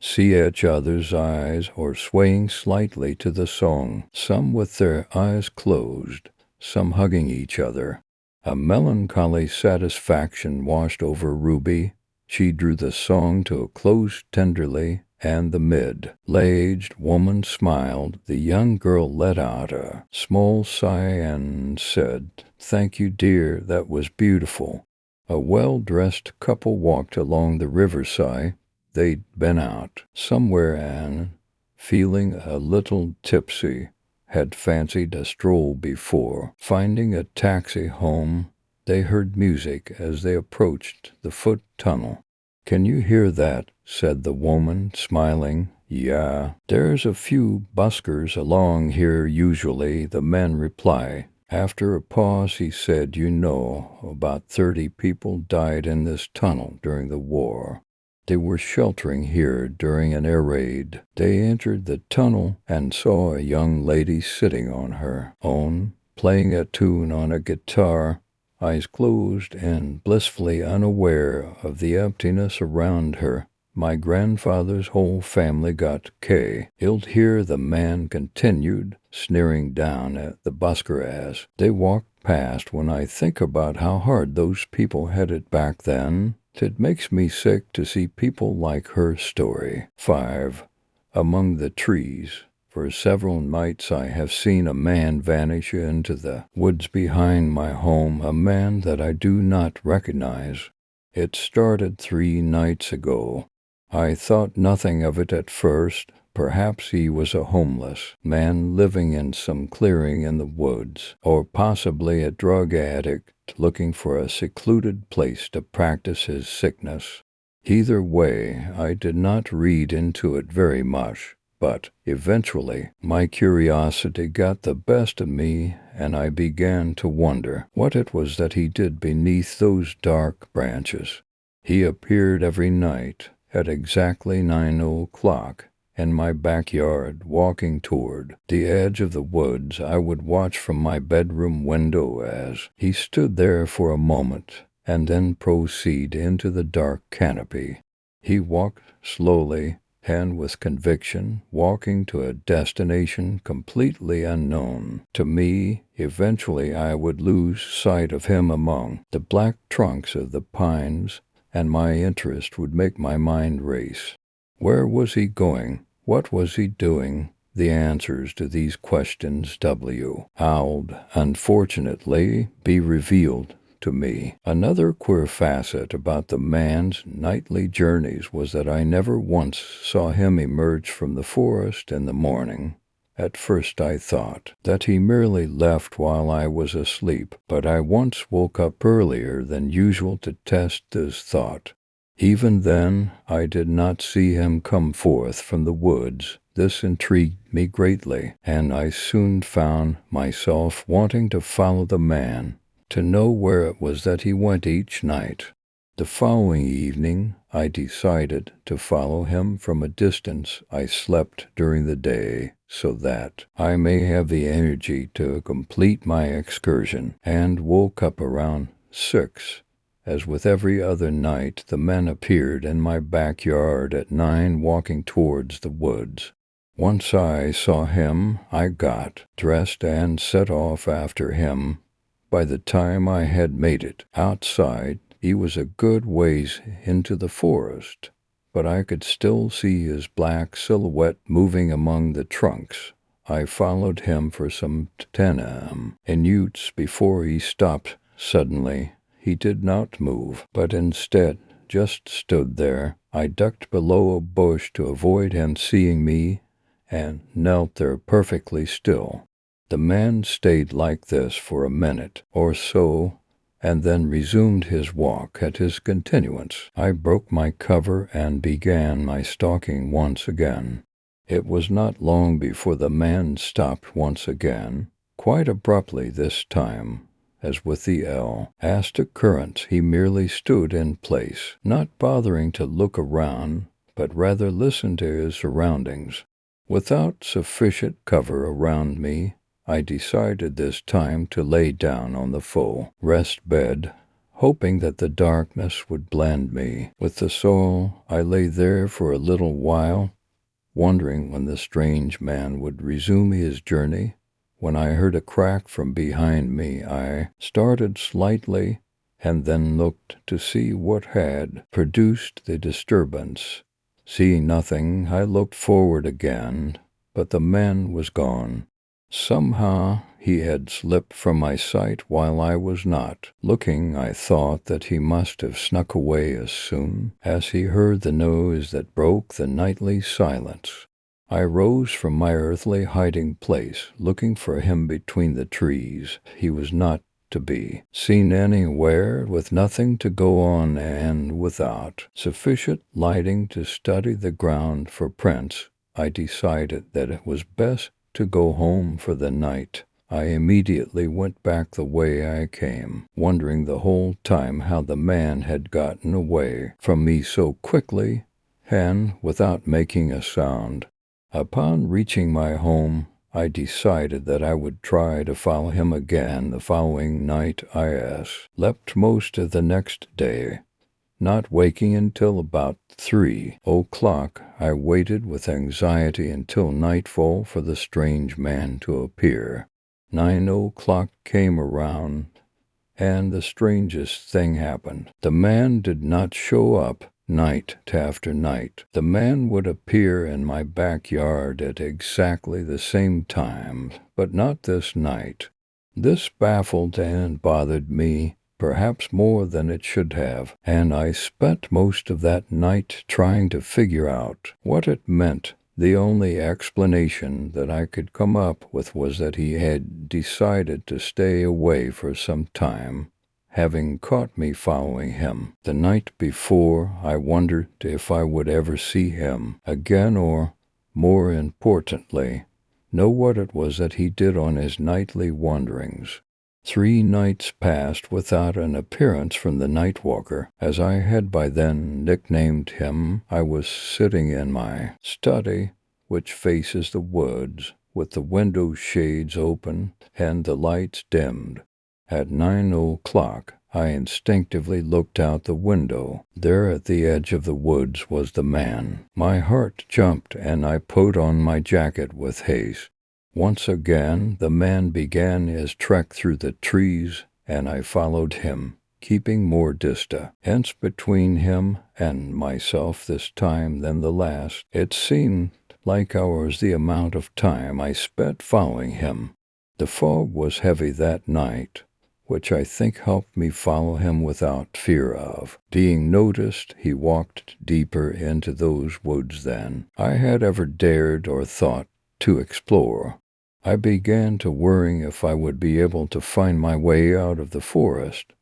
see each other's eyes or swaying slightly to the song, some with their eyes closed, some hugging each other. A melancholy satisfaction washed over Ruby. She drew the song to a close tenderly, and the middle-aged woman smiled. The young girl let out a small sigh and said, "Thank you, dear, that was beautiful." A well-dressed couple walked along the riverside. They'd been out somewhere and, feeling a little tipsy, had fancied a stroll before. Finding a taxi home, they heard music as they approached the foot tunnel. "Can you hear that?" said the woman, smiling. "Yeah, there's a few buskers along here usually," the man replied. After a pause, he said, "You know, about 30 people died in this tunnel during the war. They were sheltering here during an air raid. They entered the tunnel and saw a young lady sitting on her own, playing a tune on a guitar, eyes closed and blissfully unaware of the emptiness around her. My grandfather's whole family got killed here," the man continued, sneering down at the busker as they walked past. "When I think about how hard those people had it back then, it makes me sick to see people like her." Story 5. Among the trees. For several nights I have seen a man vanish into the woods behind my home, a man that I do not recognize. It started 3 nights ago. I thought nothing of it at first. Perhaps he was a homeless man living in some clearing in the woods, or possibly a drug addict looking for a secluded place to practice his sickness. Either way, I did not read into it very much, but eventually my curiosity got the best of me, and I began to wonder what it was that he did beneath those dark branches. He appeared every night at exactly 9 o'clock in my backyard, walking toward the edge of the woods. I would watch from my bedroom window as he stood there for a moment and then proceed into the dark canopy. He walked slowly and with conviction, walking to a destination completely unknown to me. Eventually I would lose sight of him among the black trunks of the pines, and my interest would make my mind race. Where was he going? What was he doing? The answers to these questions would, unfortunately, be revealed to me. Another queer facet about the man's nightly journeys was that I never once saw him emerge from the forest in the morning At first I thought that he merely left while I was asleep, but I once woke up earlier than usual to test this thought. Even then, I did not see him come forth from the woods. This intrigued me greatly, and I soon found myself wanting to follow the man, to know where it was that he went each night. The following evening, I decided to follow him from a distance. I slept during the day so that I may have the energy to complete my excursion, and woke up around 6. As with every other night, the men appeared in my backyard at 9, walking towards the woods. Once I saw him, I got dressed and set off after him. By the time I had made it outside, he was a good ways into the forest, but I could still see his black silhouette moving among the trunks. I followed him for some 10 minutes before he stopped suddenly. He did not move, but instead just stood there. I ducked below a bush to avoid him seeing me and knelt there perfectly still. The man stayed like this for a minute or so, and then resumed his walk at his continuance. I broke my cover and began my stalking once again. It was not long before the man stopped once again, quite abruptly this time. As with the last occurrence, he merely stood in place, not bothering to look around, but rather listened to his surroundings. Without sufficient cover around me, I decided this time to lay down on the full rest bed, hoping that the darkness would blend me with the soil. I lay there for a little while, wondering when the strange man would resume his journey. When I heard a crack from behind me, I started slightly and then looked to see what had produced the disturbance. Seeing nothing, I looked forward again, but the man was gone. Somehow he had slipped from my sight while I was not looking. I thought that he must have snuck away as soon as he heard the noise that broke the nightly silence. I rose from my earthly hiding place, looking for him between the trees. He was not to be seen anywhere, with nothing to go on and without sufficient lighting to study the ground for prints. I decided that it was best to go home for the night. I immediately went back the way I came, wondering the whole time how the man had gotten away from me so quickly and without making a sound. Upon reaching my home, I decided that I would try to follow him again the following night. I slept most of the next day. Not waking until about 3 o'clock, I waited with anxiety until nightfall for the strange man to appear. 9 o'clock came around, and the strangest thing happened. The man did not show up. Night after night, the man would appear in my backyard at exactly the same time, but not this night. This baffled and bothered me, perhaps more than it should have, and I spent most of that night trying to figure out what it meant. The only explanation that I could come up with was that he had decided to stay away for some time, having caught me following him the night before. I wondered if I would ever see him again, or, more importantly, know what it was that he did on his nightly wanderings. 3 nights passed without an appearance from the night walker, as I had by then nicknamed him. I was sitting in my study, which faces the woods, with the window shades open and the lights dimmed. At 9 o'clock, I instinctively looked out the window. There at the edge of the woods was the man. My heart jumped, and I put on my jacket with haste. Once again, the man began his trek through the trees, and I followed him, keeping more distance between him and myself this time than the last. It seemed like hours the amount of time I spent following him. The fog was heavy that night, which I think helped me follow him without fear of being noticed. He walked deeper into those woods than I had ever dared or thought to explore. I began to worry if I would be able to find my way out of the forest,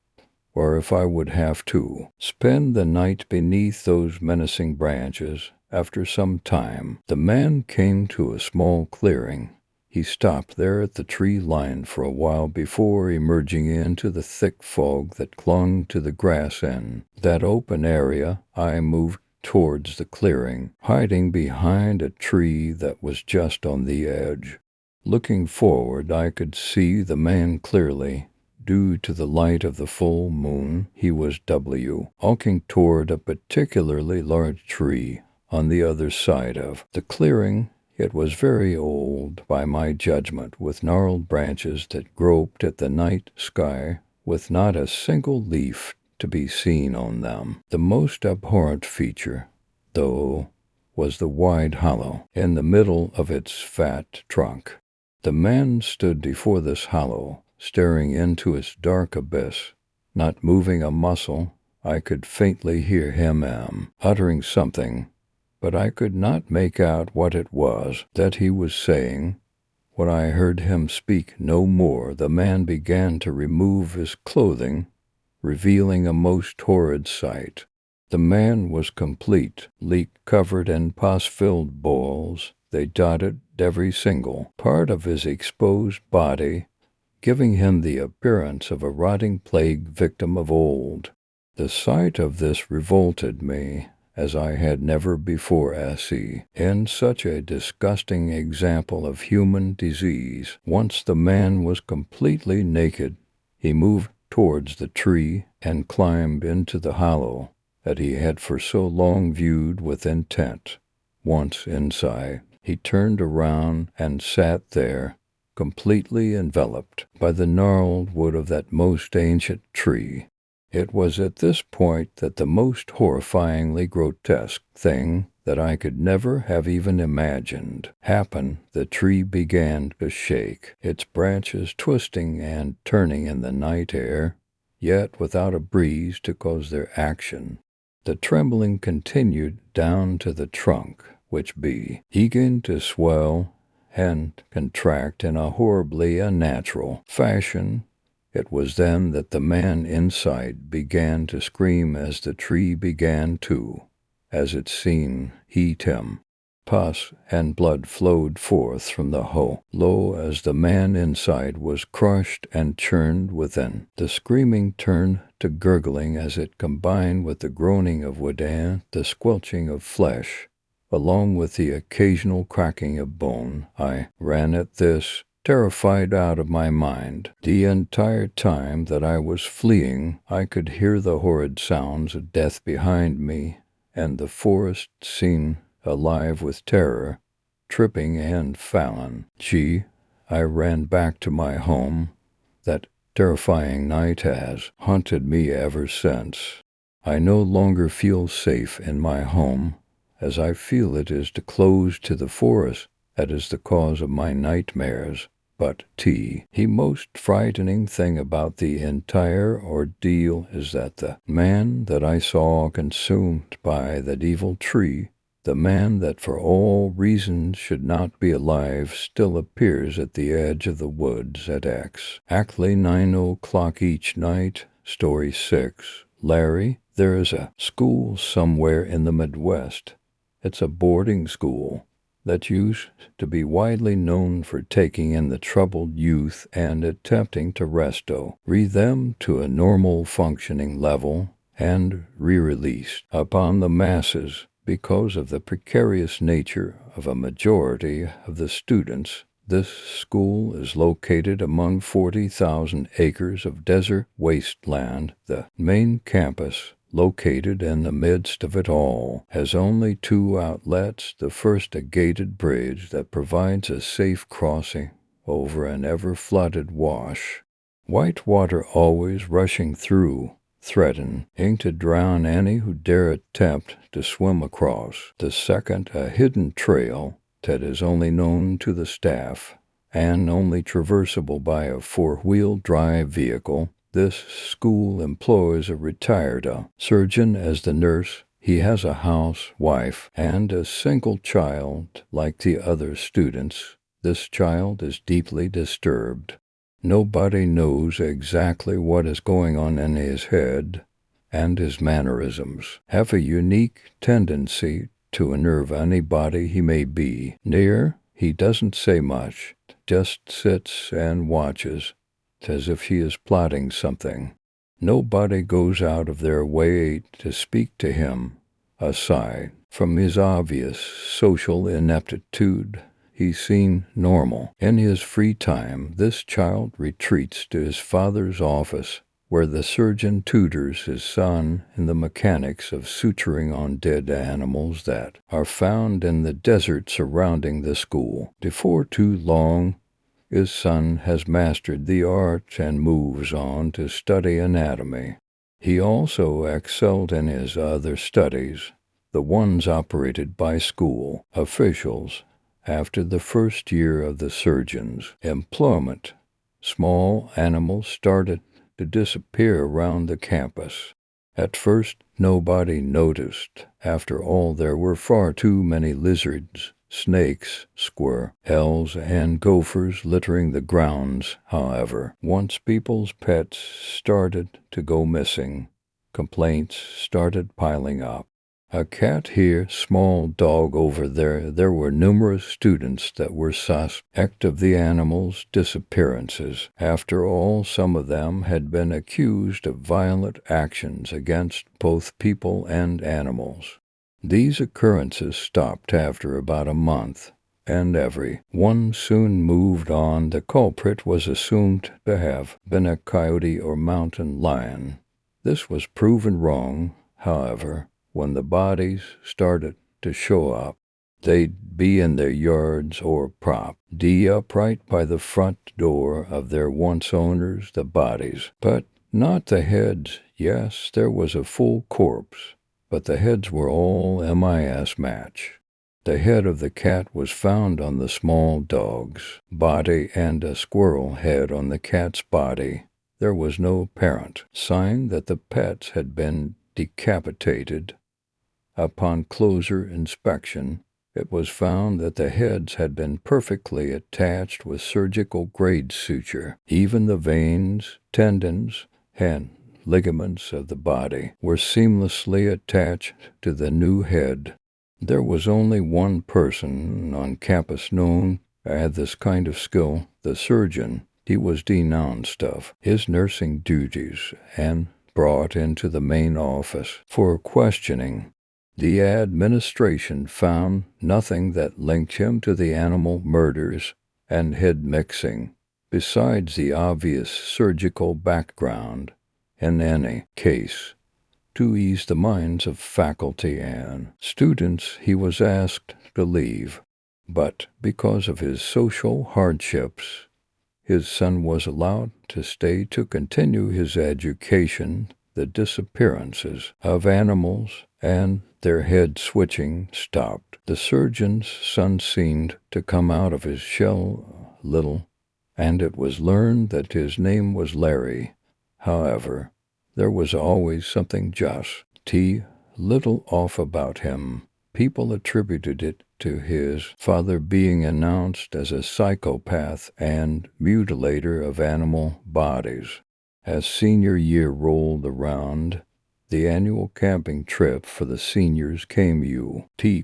or if I would have to spend the night beneath those menacing branches. After some time, the man came to a small clearing. He stopped there at the tree line for a while before emerging into the thick fog that clung to the grass in that open area. I moved towards the clearing, hiding behind a tree that was just on the edge. Looking forward, I could see the man clearly. Due to the light of the full moon, he was walking toward a particularly large tree on the other side of the clearing. It was very old by my judgment, with gnarled branches that groped at the night sky, with not a single leaf to be seen on them. The most abhorrent feature, though, was the wide hollow in the middle of its fat trunk. The man stood before this hollow, staring into its dark abyss, not moving a muscle. I could faintly hear him uttering something, but I could not make out what it was that he was saying. When I heard him speak no more, the man began to remove his clothing, revealing a most horrid sight. The man was completely covered in pus-filled boils. They dotted every single part of his exposed body, giving him the appearance of a rotting plague victim of old. The sight of this revolted me, as I had never before seen in such a disgusting example of human disease. Once the man was completely naked. He moved towards the tree and climbed into the hollow that he had for so long viewed with intent. Once inside, he turned around and sat there, completely enveloped by the gnarled wood of that most ancient tree. It was at this point that the most horrifyingly grotesque thing that I could never have even imagined happened. The tree began to shake, its branches twisting and turning in the night air, yet without a breeze to cause their action. The trembling continued down to the trunk, which began to swell and contract in a horribly unnatural fashion. It was then that the man inside began to scream as the tree began to, as it seemed, eat him. Pus and blood flowed forth from the hollow as the man inside was crushed and churned within. The screaming turned to gurgling as it combined with the groaning of wood and the squelching of flesh, along with the occasional cracking of bone. I ran at this, terrified out of my mind. The entire time that I was fleeing, I could hear the horrid sounds of death behind me, and the forest seemed alive with terror, tripping and falling. I ran back to my home. That terrifying night has haunted me ever since. I no longer feel safe in my home, as I feel it is close to the forest that is the cause of my nightmares. But the most frightening thing about the entire ordeal is that the man that I saw consumed by that evil tree, the man that for all reasons should not be alive, still appears at the edge of the woods at exactly 9 o'clock each night. Story 6. Larry, there is a school somewhere in the Midwest. It's a boarding school that used to be widely known for taking in the troubled youth and attempting to restore them to a normal functioning level and re-release upon the masses. Because of the precarious nature of a majority of the students, this school is located among 40,000 acres of desert wasteland. The main campus, located in the midst of it all, has only 2 outlets. The first, a gated bridge that provides a safe crossing over an ever-flooded wash. White water always rushing through, threatening to drown any who dare attempt to swim across. The second, a hidden trail that is only known to the staff and only traversable by a 4-wheel drive vehicle. This school employs a retired surgeon as the nurse. He has a house, wife, and a single child like the other students. This child is deeply disturbed. Nobody knows exactly what is going on in his head, and his mannerisms have a unique tendency to unnerve anybody he may be near. He doesn't say much, just sits and watches, as if he is plotting something. Nobody goes out of their way to speak to him. Aside from his obvious social ineptitude, he's seen normal. In his free time, this child retreats to his father's office, where the surgeon tutors his son in the mechanics of suturing on dead animals that are found in the desert surrounding the school. Before too long, his son has mastered the art and moves on to study anatomy. He also excelled in his other studies, the ones operated by school officials. After the first year of the surgeon's employment, small animals started to disappear around the campus. At first, nobody noticed. After all, there were far too many lizards, snakes, squirrels, and gophers littering the grounds. However, once people's pets started to go missing, complaints started piling up. A cat here, small dog over there. There were numerous students that were suspect of the animals' disappearances. After all, some of them had been accused of violent actions against both people and animals. These occurrences stopped after about a month, and every one soon moved on. The culprit was assumed to have been a coyote or mountain lion. This was proven wrong, however. When the bodies started to show up, they'd be in their yards or propped upright by the front door of their once owners, the bodies, but not the heads. Yes, there was a full corpse, but the heads were all mismatched. The head of the cat was found on the small dog's body and a squirrel head on the cat's body. There was no apparent sign that the pets had been decapitated. Upon closer inspection, it was found that the heads had been perfectly attached with surgical grade suture. Even the veins, tendons, and ligaments of the body were seamlessly attached to the new head. There was only one person on campus known to have this kind of skill, the surgeon. He was denounced of his nursing duties and brought into the main office for questioning. The administration found nothing that linked him to the animal murders and head mixing, besides the obvious surgical background. In any case, to ease the minds of faculty and students, he was asked to leave. But because of his social hardships, his son was allowed to stay to continue his education. The disappearances of animals and their head switching stopped. The surgeon's son seemed to come out of his shell a little, and it was learned that his name was Larry. However, there was always something just little off about him. People attributed it to his father being announced as a psychopath and mutilator of animal bodies. As senior year rolled around, the annual camping trip for the seniors came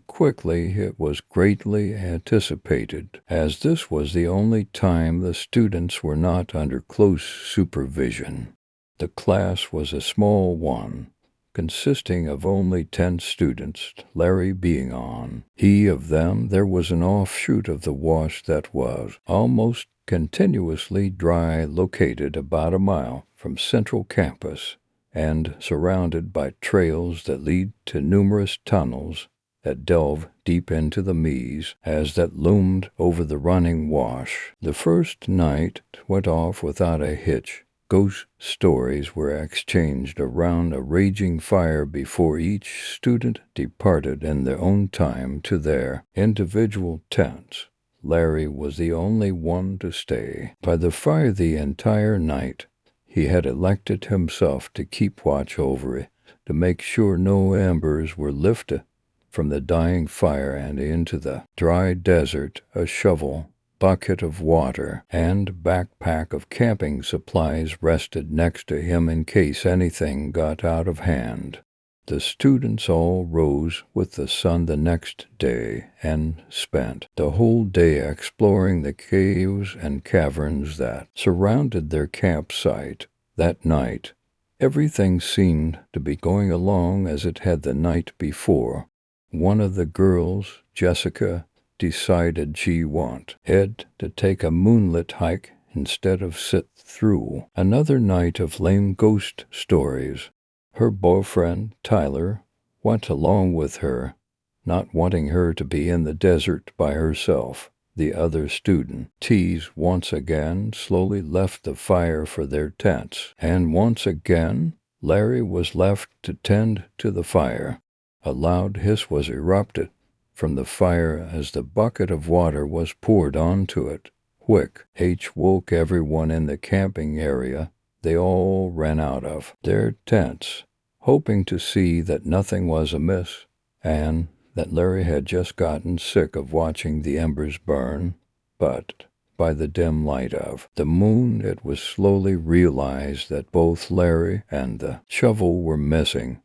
quickly. It was greatly anticipated, as this was the only time the students were not under close supervision. The class was a small one, consisting of only 10 students, Larry being on. Of them, there was an offshoot of the wash that was almost continuously dry, located about a mile from central campus and surrounded by trails that lead to numerous tunnels that delve deep into the maze as that loomed over the running wash. The first night went off without a hitch. Ghost stories were exchanged around a raging fire before each student departed in their own time to their individual tents. Larry was the only one to stay by the fire the entire night. He had elected himself to keep watch over to make sure no embers were lifted from the dying fire and into the dry desert. A shovel, bucket of water, and backpack of camping supplies rested next to him in case anything got out of hand. The students all rose with the sun the next day and spent the whole day exploring the caves and caverns that surrounded their campsite. That night, everything seemed to be going along as it had the night before. One of the girls, Jessica, decided she wanted to take a moonlit hike instead of sit through another night of lame ghost stories. Her boyfriend, Tyler, went along with her, not wanting her to be in the desert by herself. The other students once again slowly left the fire for their tents, and once again Larry was left to tend to the fire. A loud hiss was erupted from the fire as the bucket of water was poured onto it. Quick woke everyone in the camping area. They all ran out of their tents, hoping to see that nothing was amiss, and that Larry had just gotten sick of watching the embers burn. But by the dim light of the moon, it was slowly realized that both Larry and the shovel were missing,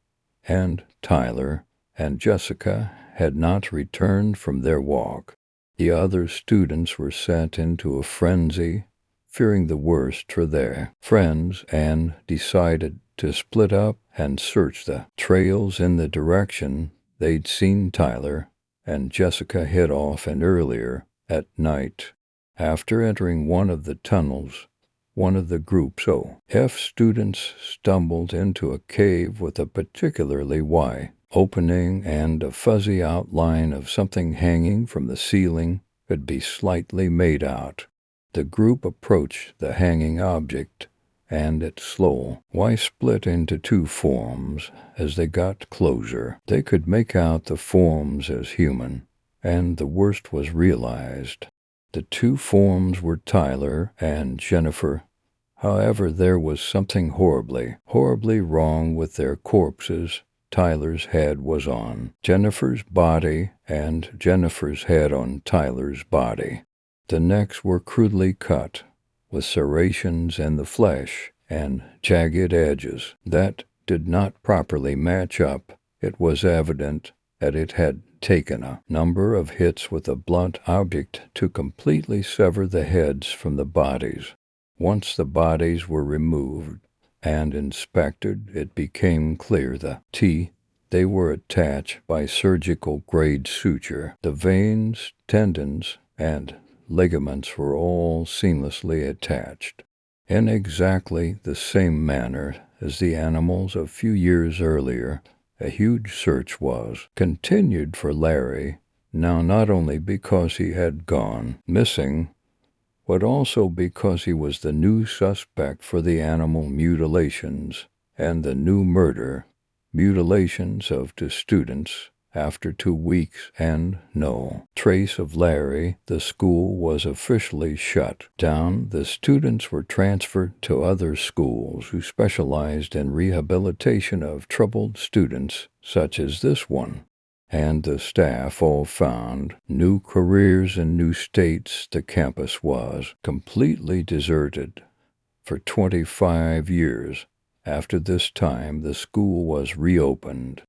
and Tyler and Jessica had not returned from their walk. The other students were sent into a frenzy, fearing the worst for their friends, and decided to split up and search the trails in the direction they'd seen Tyler and Jessica head off in earlier at night. After entering one of the tunnels, one of the group's students stumbled into a cave with a particularly wide opening, and a fuzzy outline of something hanging from the ceiling could be slightly made out. The group approached the hanging object, and it slowly split into two forms. As they got closer, they could make out the forms as human, and the worst was realized. The two forms were Tyler and Jennifer. However, there was something horribly wrong with their corpses. Tyler's head was on Jennifer's body, and Jennifer's head on Tyler's body. The necks were crudely cut, with serrations in the flesh and jagged edges that did not properly match up. It was evident that it had taken a number of hits with a blunt object to completely sever the heads from the bodies. Once the bodies were removed and inspected, it became clear they were attached by surgical-grade suture. The veins, tendons, and ligaments were all seamlessly attached, in exactly the same manner as the animals a few years earlier. A huge search was continued for Larry, now not only because he had gone missing, but also because he was the new suspect for the animal mutilations and the new mutilations of two students. After 2 weeks and no trace of Larry, the school was officially shut down. The students were transferred to other schools who specialized in rehabilitation of troubled students such as this one, and the staff all found new careers in new states. The campus was completely deserted. For 25 years after this time, the school was reopened.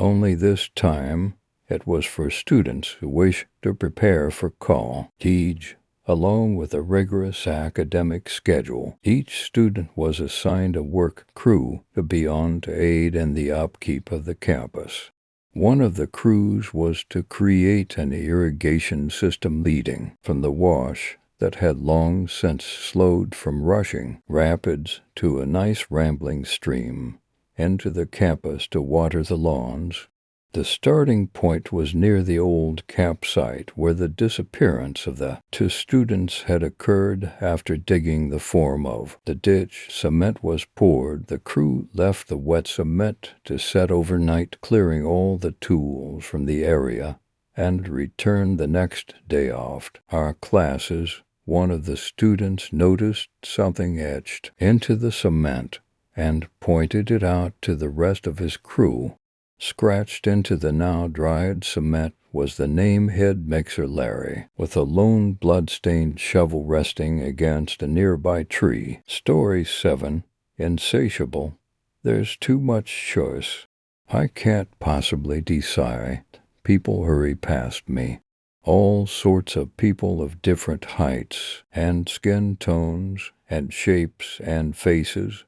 Only this time, it was for students who wished to prepare for college, along with a rigorous academic schedule. Each student was assigned a work crew to be on to aid in the upkeep of the campus. One of the crews was to create an irrigation system leading from the wash that had long since slowed from rushing rapids to a nice rambling stream into the campus to water the lawns. The starting point was near the old campsite where the disappearance of the two students had occurred. After digging the form of the ditch, cement was poured. The crew left the wet cement to set overnight, clearing all the tools from the area, and returned the next day. After our classes, one of the students noticed something etched into the cement and pointed it out to the rest of his crew. Scratched into the now dried cement was the name Head Mixer Larry, with a lone blood-stained shovel resting against a nearby tree. Story 7. Insatiable. There's too much choice. I can't possibly decide. People hurry past me. All sorts of people of different heights and skin tones and shapes and faces.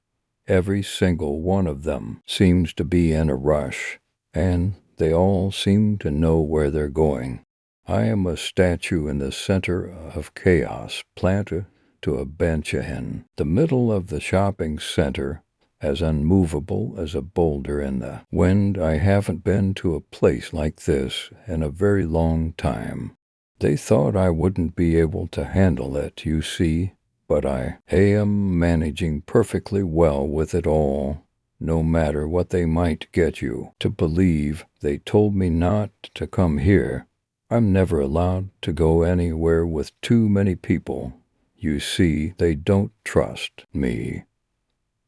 Every single one of them seems to be in a rush, and they all seem to know where they're going. I am a statue in the center of chaos, planted to a bench in the middle of the shopping center, as unmovable as a boulder in the wind. I haven't been to a place like this in a very long time. They thought I wouldn't be able to handle it, you see, but I am managing perfectly well with it all, no matter what they might get you to believe. They told me not to come here. I'm never allowed to go anywhere with too many people. You see, they don't trust me.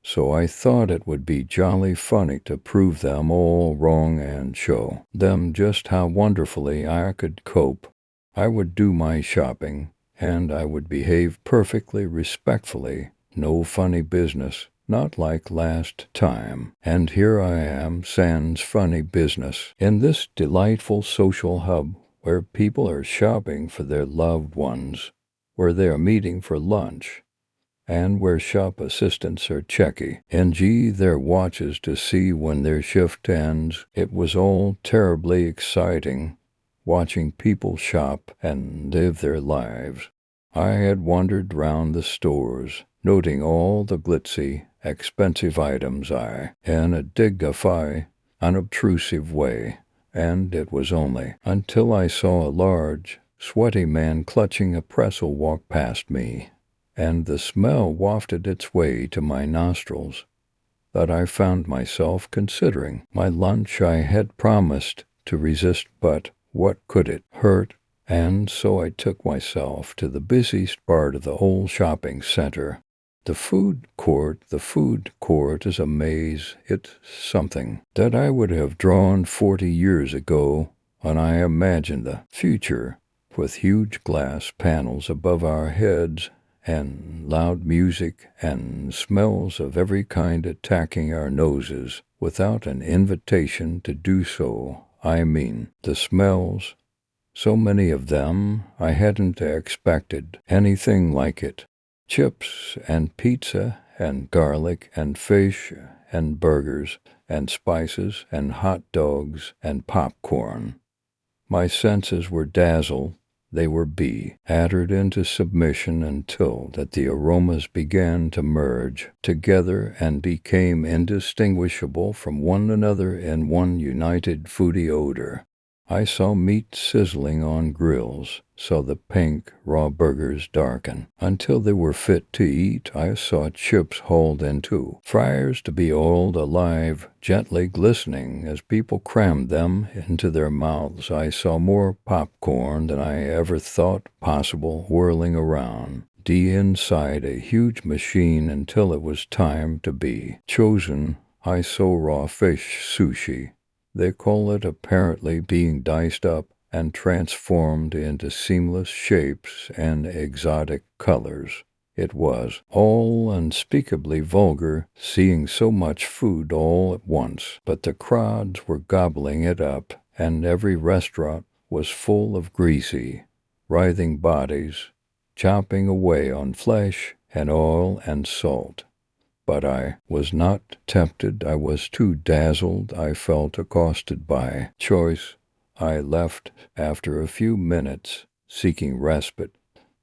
So I thought it would be jolly funny to prove them all wrong and show them just how wonderfully I could cope. I would do my shopping, and I would behave perfectly respectfully. No funny business, not like last time. And here I am, sans funny business, in this delightful social hub where people are shopping for their loved ones, where they are meeting for lunch, and where shop assistants are checking their watches to see when their shift ends. It was all terribly exciting, watching people shop and live their lives. I had wandered round the stores, noting all the glitzy, expensive items in a dignified, unobtrusive way, and it was only until I saw a large, sweaty man clutching a pretzel walk past me, and the smell wafted its way to my nostrils, that I found myself considering my lunch. I had promised to resist, but what could it hurt? And so I took myself to the busiest part of the whole shopping center. The food court is a maze. It's something that I would have drawn 40 years ago when I imagined the future, with huge glass panels above our heads and loud music and smells of every kind attacking our noses without an invitation to do so. I mean, the smells, so many of them. I hadn't expected anything like it. Chips and pizza and garlic and fish and burgers and spices and hot dogs and popcorn. My senses were dazzled. They were battered into submission until that the aromas began to merge together and became indistinguishable from one another in one united foodie odor. I saw meat sizzling on grills, saw the pink, raw burgers darken until they were fit to eat. I saw chips hauled into fryers to be oiled alive, gently glistening as people crammed them into their mouths. I saw more popcorn than I ever thought possible whirling around inside a huge machine until it was time to be chosen. I saw raw fish sushi. They call it, apparently, being diced up and transformed into seamless shapes and exotic colors. It was all unspeakably vulgar, seeing so much food all at once, but the crowds were gobbling it up, and every restaurant was full of greasy, writhing bodies, chopping away on flesh and oil and salt. But I was not tempted. I was too dazzled. I felt accosted by choice. I left after a few minutes, seeking respite,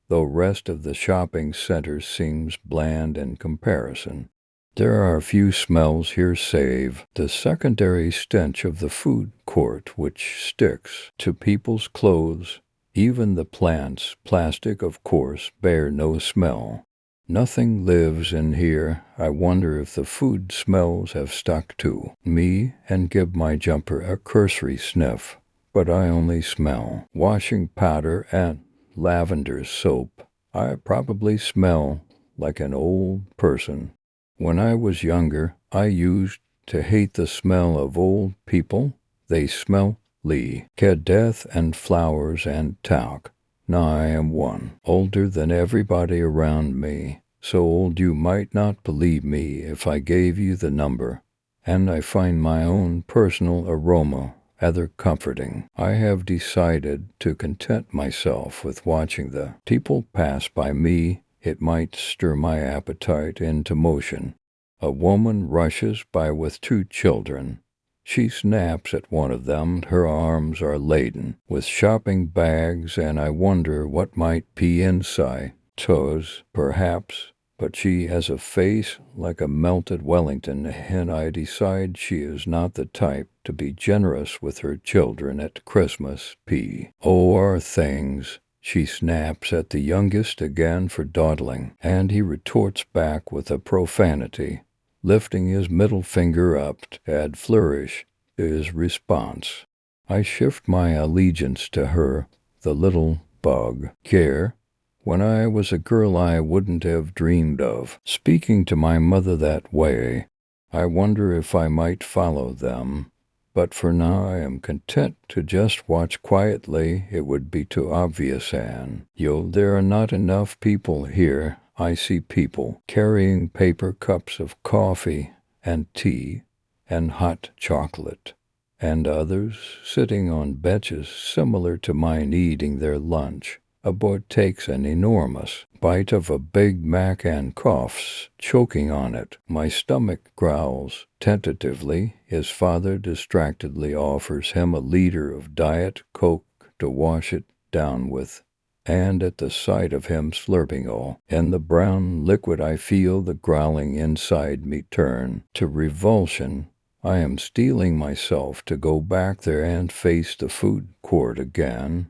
though rest of the shopping center seems bland in comparison. There are few smells here save the secondary stench of the food court, which sticks to people's clothes. Even the plants, plastic of course, bear no smell. Nothing lives in here. I wonder if the food smells have stuck to me and give my jumper a cursory sniff. But I only smell washing powder and lavender soap. I probably smell like an old person When I was younger, I used to hate the smell of old people. They smell death and flowers and talc. Now I am one, older than everybody around me, so old you might not believe me if I gave you the number, and I find my own personal aroma rather comforting. I have decided to content myself with watching the people pass by me. It might stir my appetite into motion. A woman rushes by with 2 children. She snaps at one of them. Her arms are laden with shopping bags, and I wonder what might be inside. Toes, perhaps, but she has a face like a melted Wellington, and I decide she is not the type to be generous with her children at Christmas. P.O.R. things. She snaps at the youngest again for dawdling, and he retorts back with a profanity, lifting his middle finger up to add flourish to his response. I shift my allegiance to her, the little bug. Care? When I was a girl, I wouldn't have dreamed of speaking to my mother that way. I wonder if I might follow them. But for now I am content to just watch quietly. It would be too obvious, and there are not enough people here. I see people carrying paper cups of coffee and tea and hot chocolate, and others sitting on benches similar to mine eating their lunch. A boy takes an enormous bite of a Big Mac and coughs, choking on it. My stomach growls tentatively. His father distractedly offers him a liter of Diet Coke to wash it down with, and at the sight of him slurping all in the brown liquid, I feel the growling inside me turn to revulsion. I am steeling myself to go back there and face the food court again,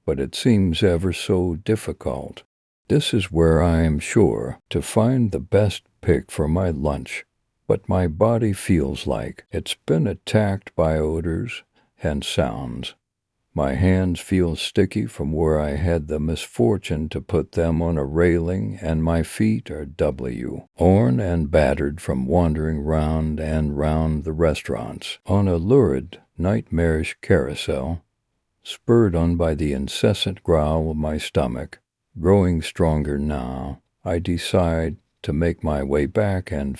but it seems ever so difficult. This is where I am sure to find the best pick for my lunch, but my body feels like it's been attacked by odors and sounds. My hands feel sticky from where I had the misfortune to put them on a railing, and my feet are worn and battered from wandering round and round the restaurants on a lurid, nightmarish carousel. Spurred on by the incessant growl of my stomach, growing stronger now, I decide to make my way back and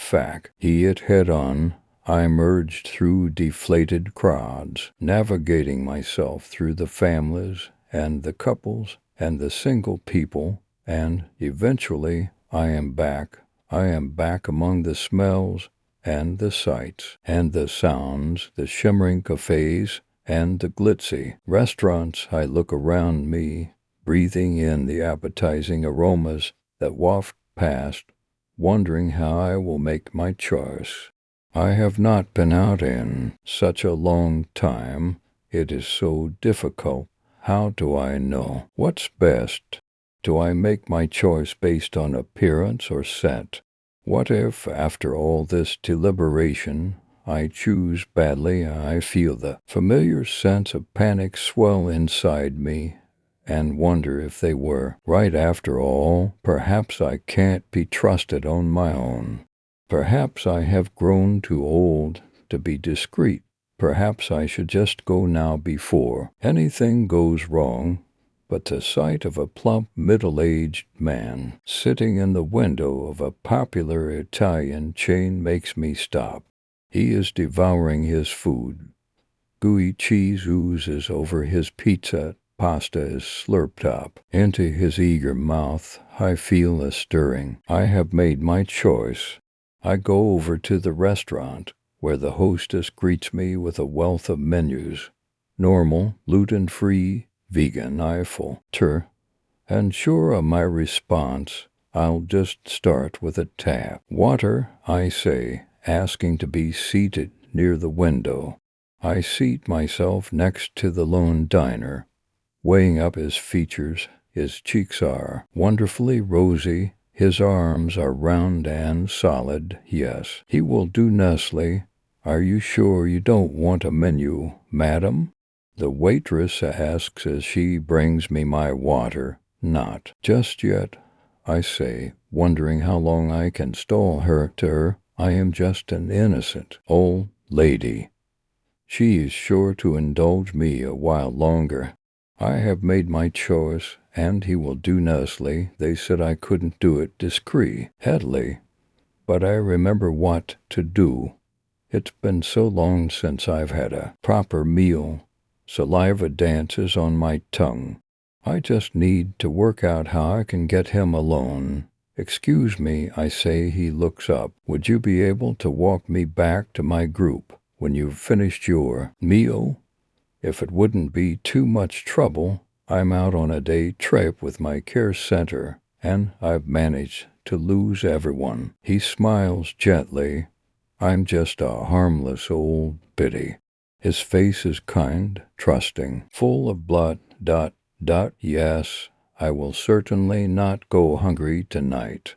it head on. I merged through deflated crowds, navigating myself through the families and the couples and the single people, and eventually I am back. I am back among the smells and the sights and the sounds, the shimmering cafes and the glitzy restaurants. I look around me, breathing in the appetizing aromas that waft past, wondering how I will make my choice. I have not been out in such a long time. It is so difficult. How do I know what's best? Do I make my choice based on appearance or scent? What if, after all this deliberation, I choose badly? I feel the familiar sense of panic swell inside me and wonder if they were right after all. Perhaps I can't be trusted on my own. Perhaps I have grown too old to be discreet. Perhaps I should just go now before anything goes wrong. But the sight of a plump, middle-aged man sitting in the window of a popular Italian chain makes me stop. He is devouring his food. Gooey cheese oozes over his pizza. Pasta is slurped up into his eager mouth. I feel a stirring. I have made my choice. I go over to the restaurant, where the hostess greets me with a wealth of menus. Normal, gluten-free, vegan, and sure of my response, I'll just start with a tap. Water, I say, asking to be seated near the window. I seat myself next to the lone diner. Weighing up his features, his cheeks are wonderfully rosy, his arms are round and solid. Yes, he will do nicely. Are you sure you don't want a menu, madam? The waitress asks as she brings me my water. Not just yet. I say, wondering how long I can stall her to her. I am just an innocent old lady. She is sure to indulge me a while longer. I have made my choice, and he will do nicely. They said I couldn't do it discreetly, but I remember what to do. It's been so long since I've had a proper meal. Saliva dances on my tongue. I just need to work out how I can get him alone. Excuse me, I say. He looks up. Would you be able to walk me back to my group when you've finished your meal? If it wouldn't be too much trouble, I'm out on a day trip with my care center, and I've managed to lose everyone. He smiles gently. I'm just a harmless old biddy. His face is kind, trusting, full of blood. Yes, I will certainly not go hungry tonight.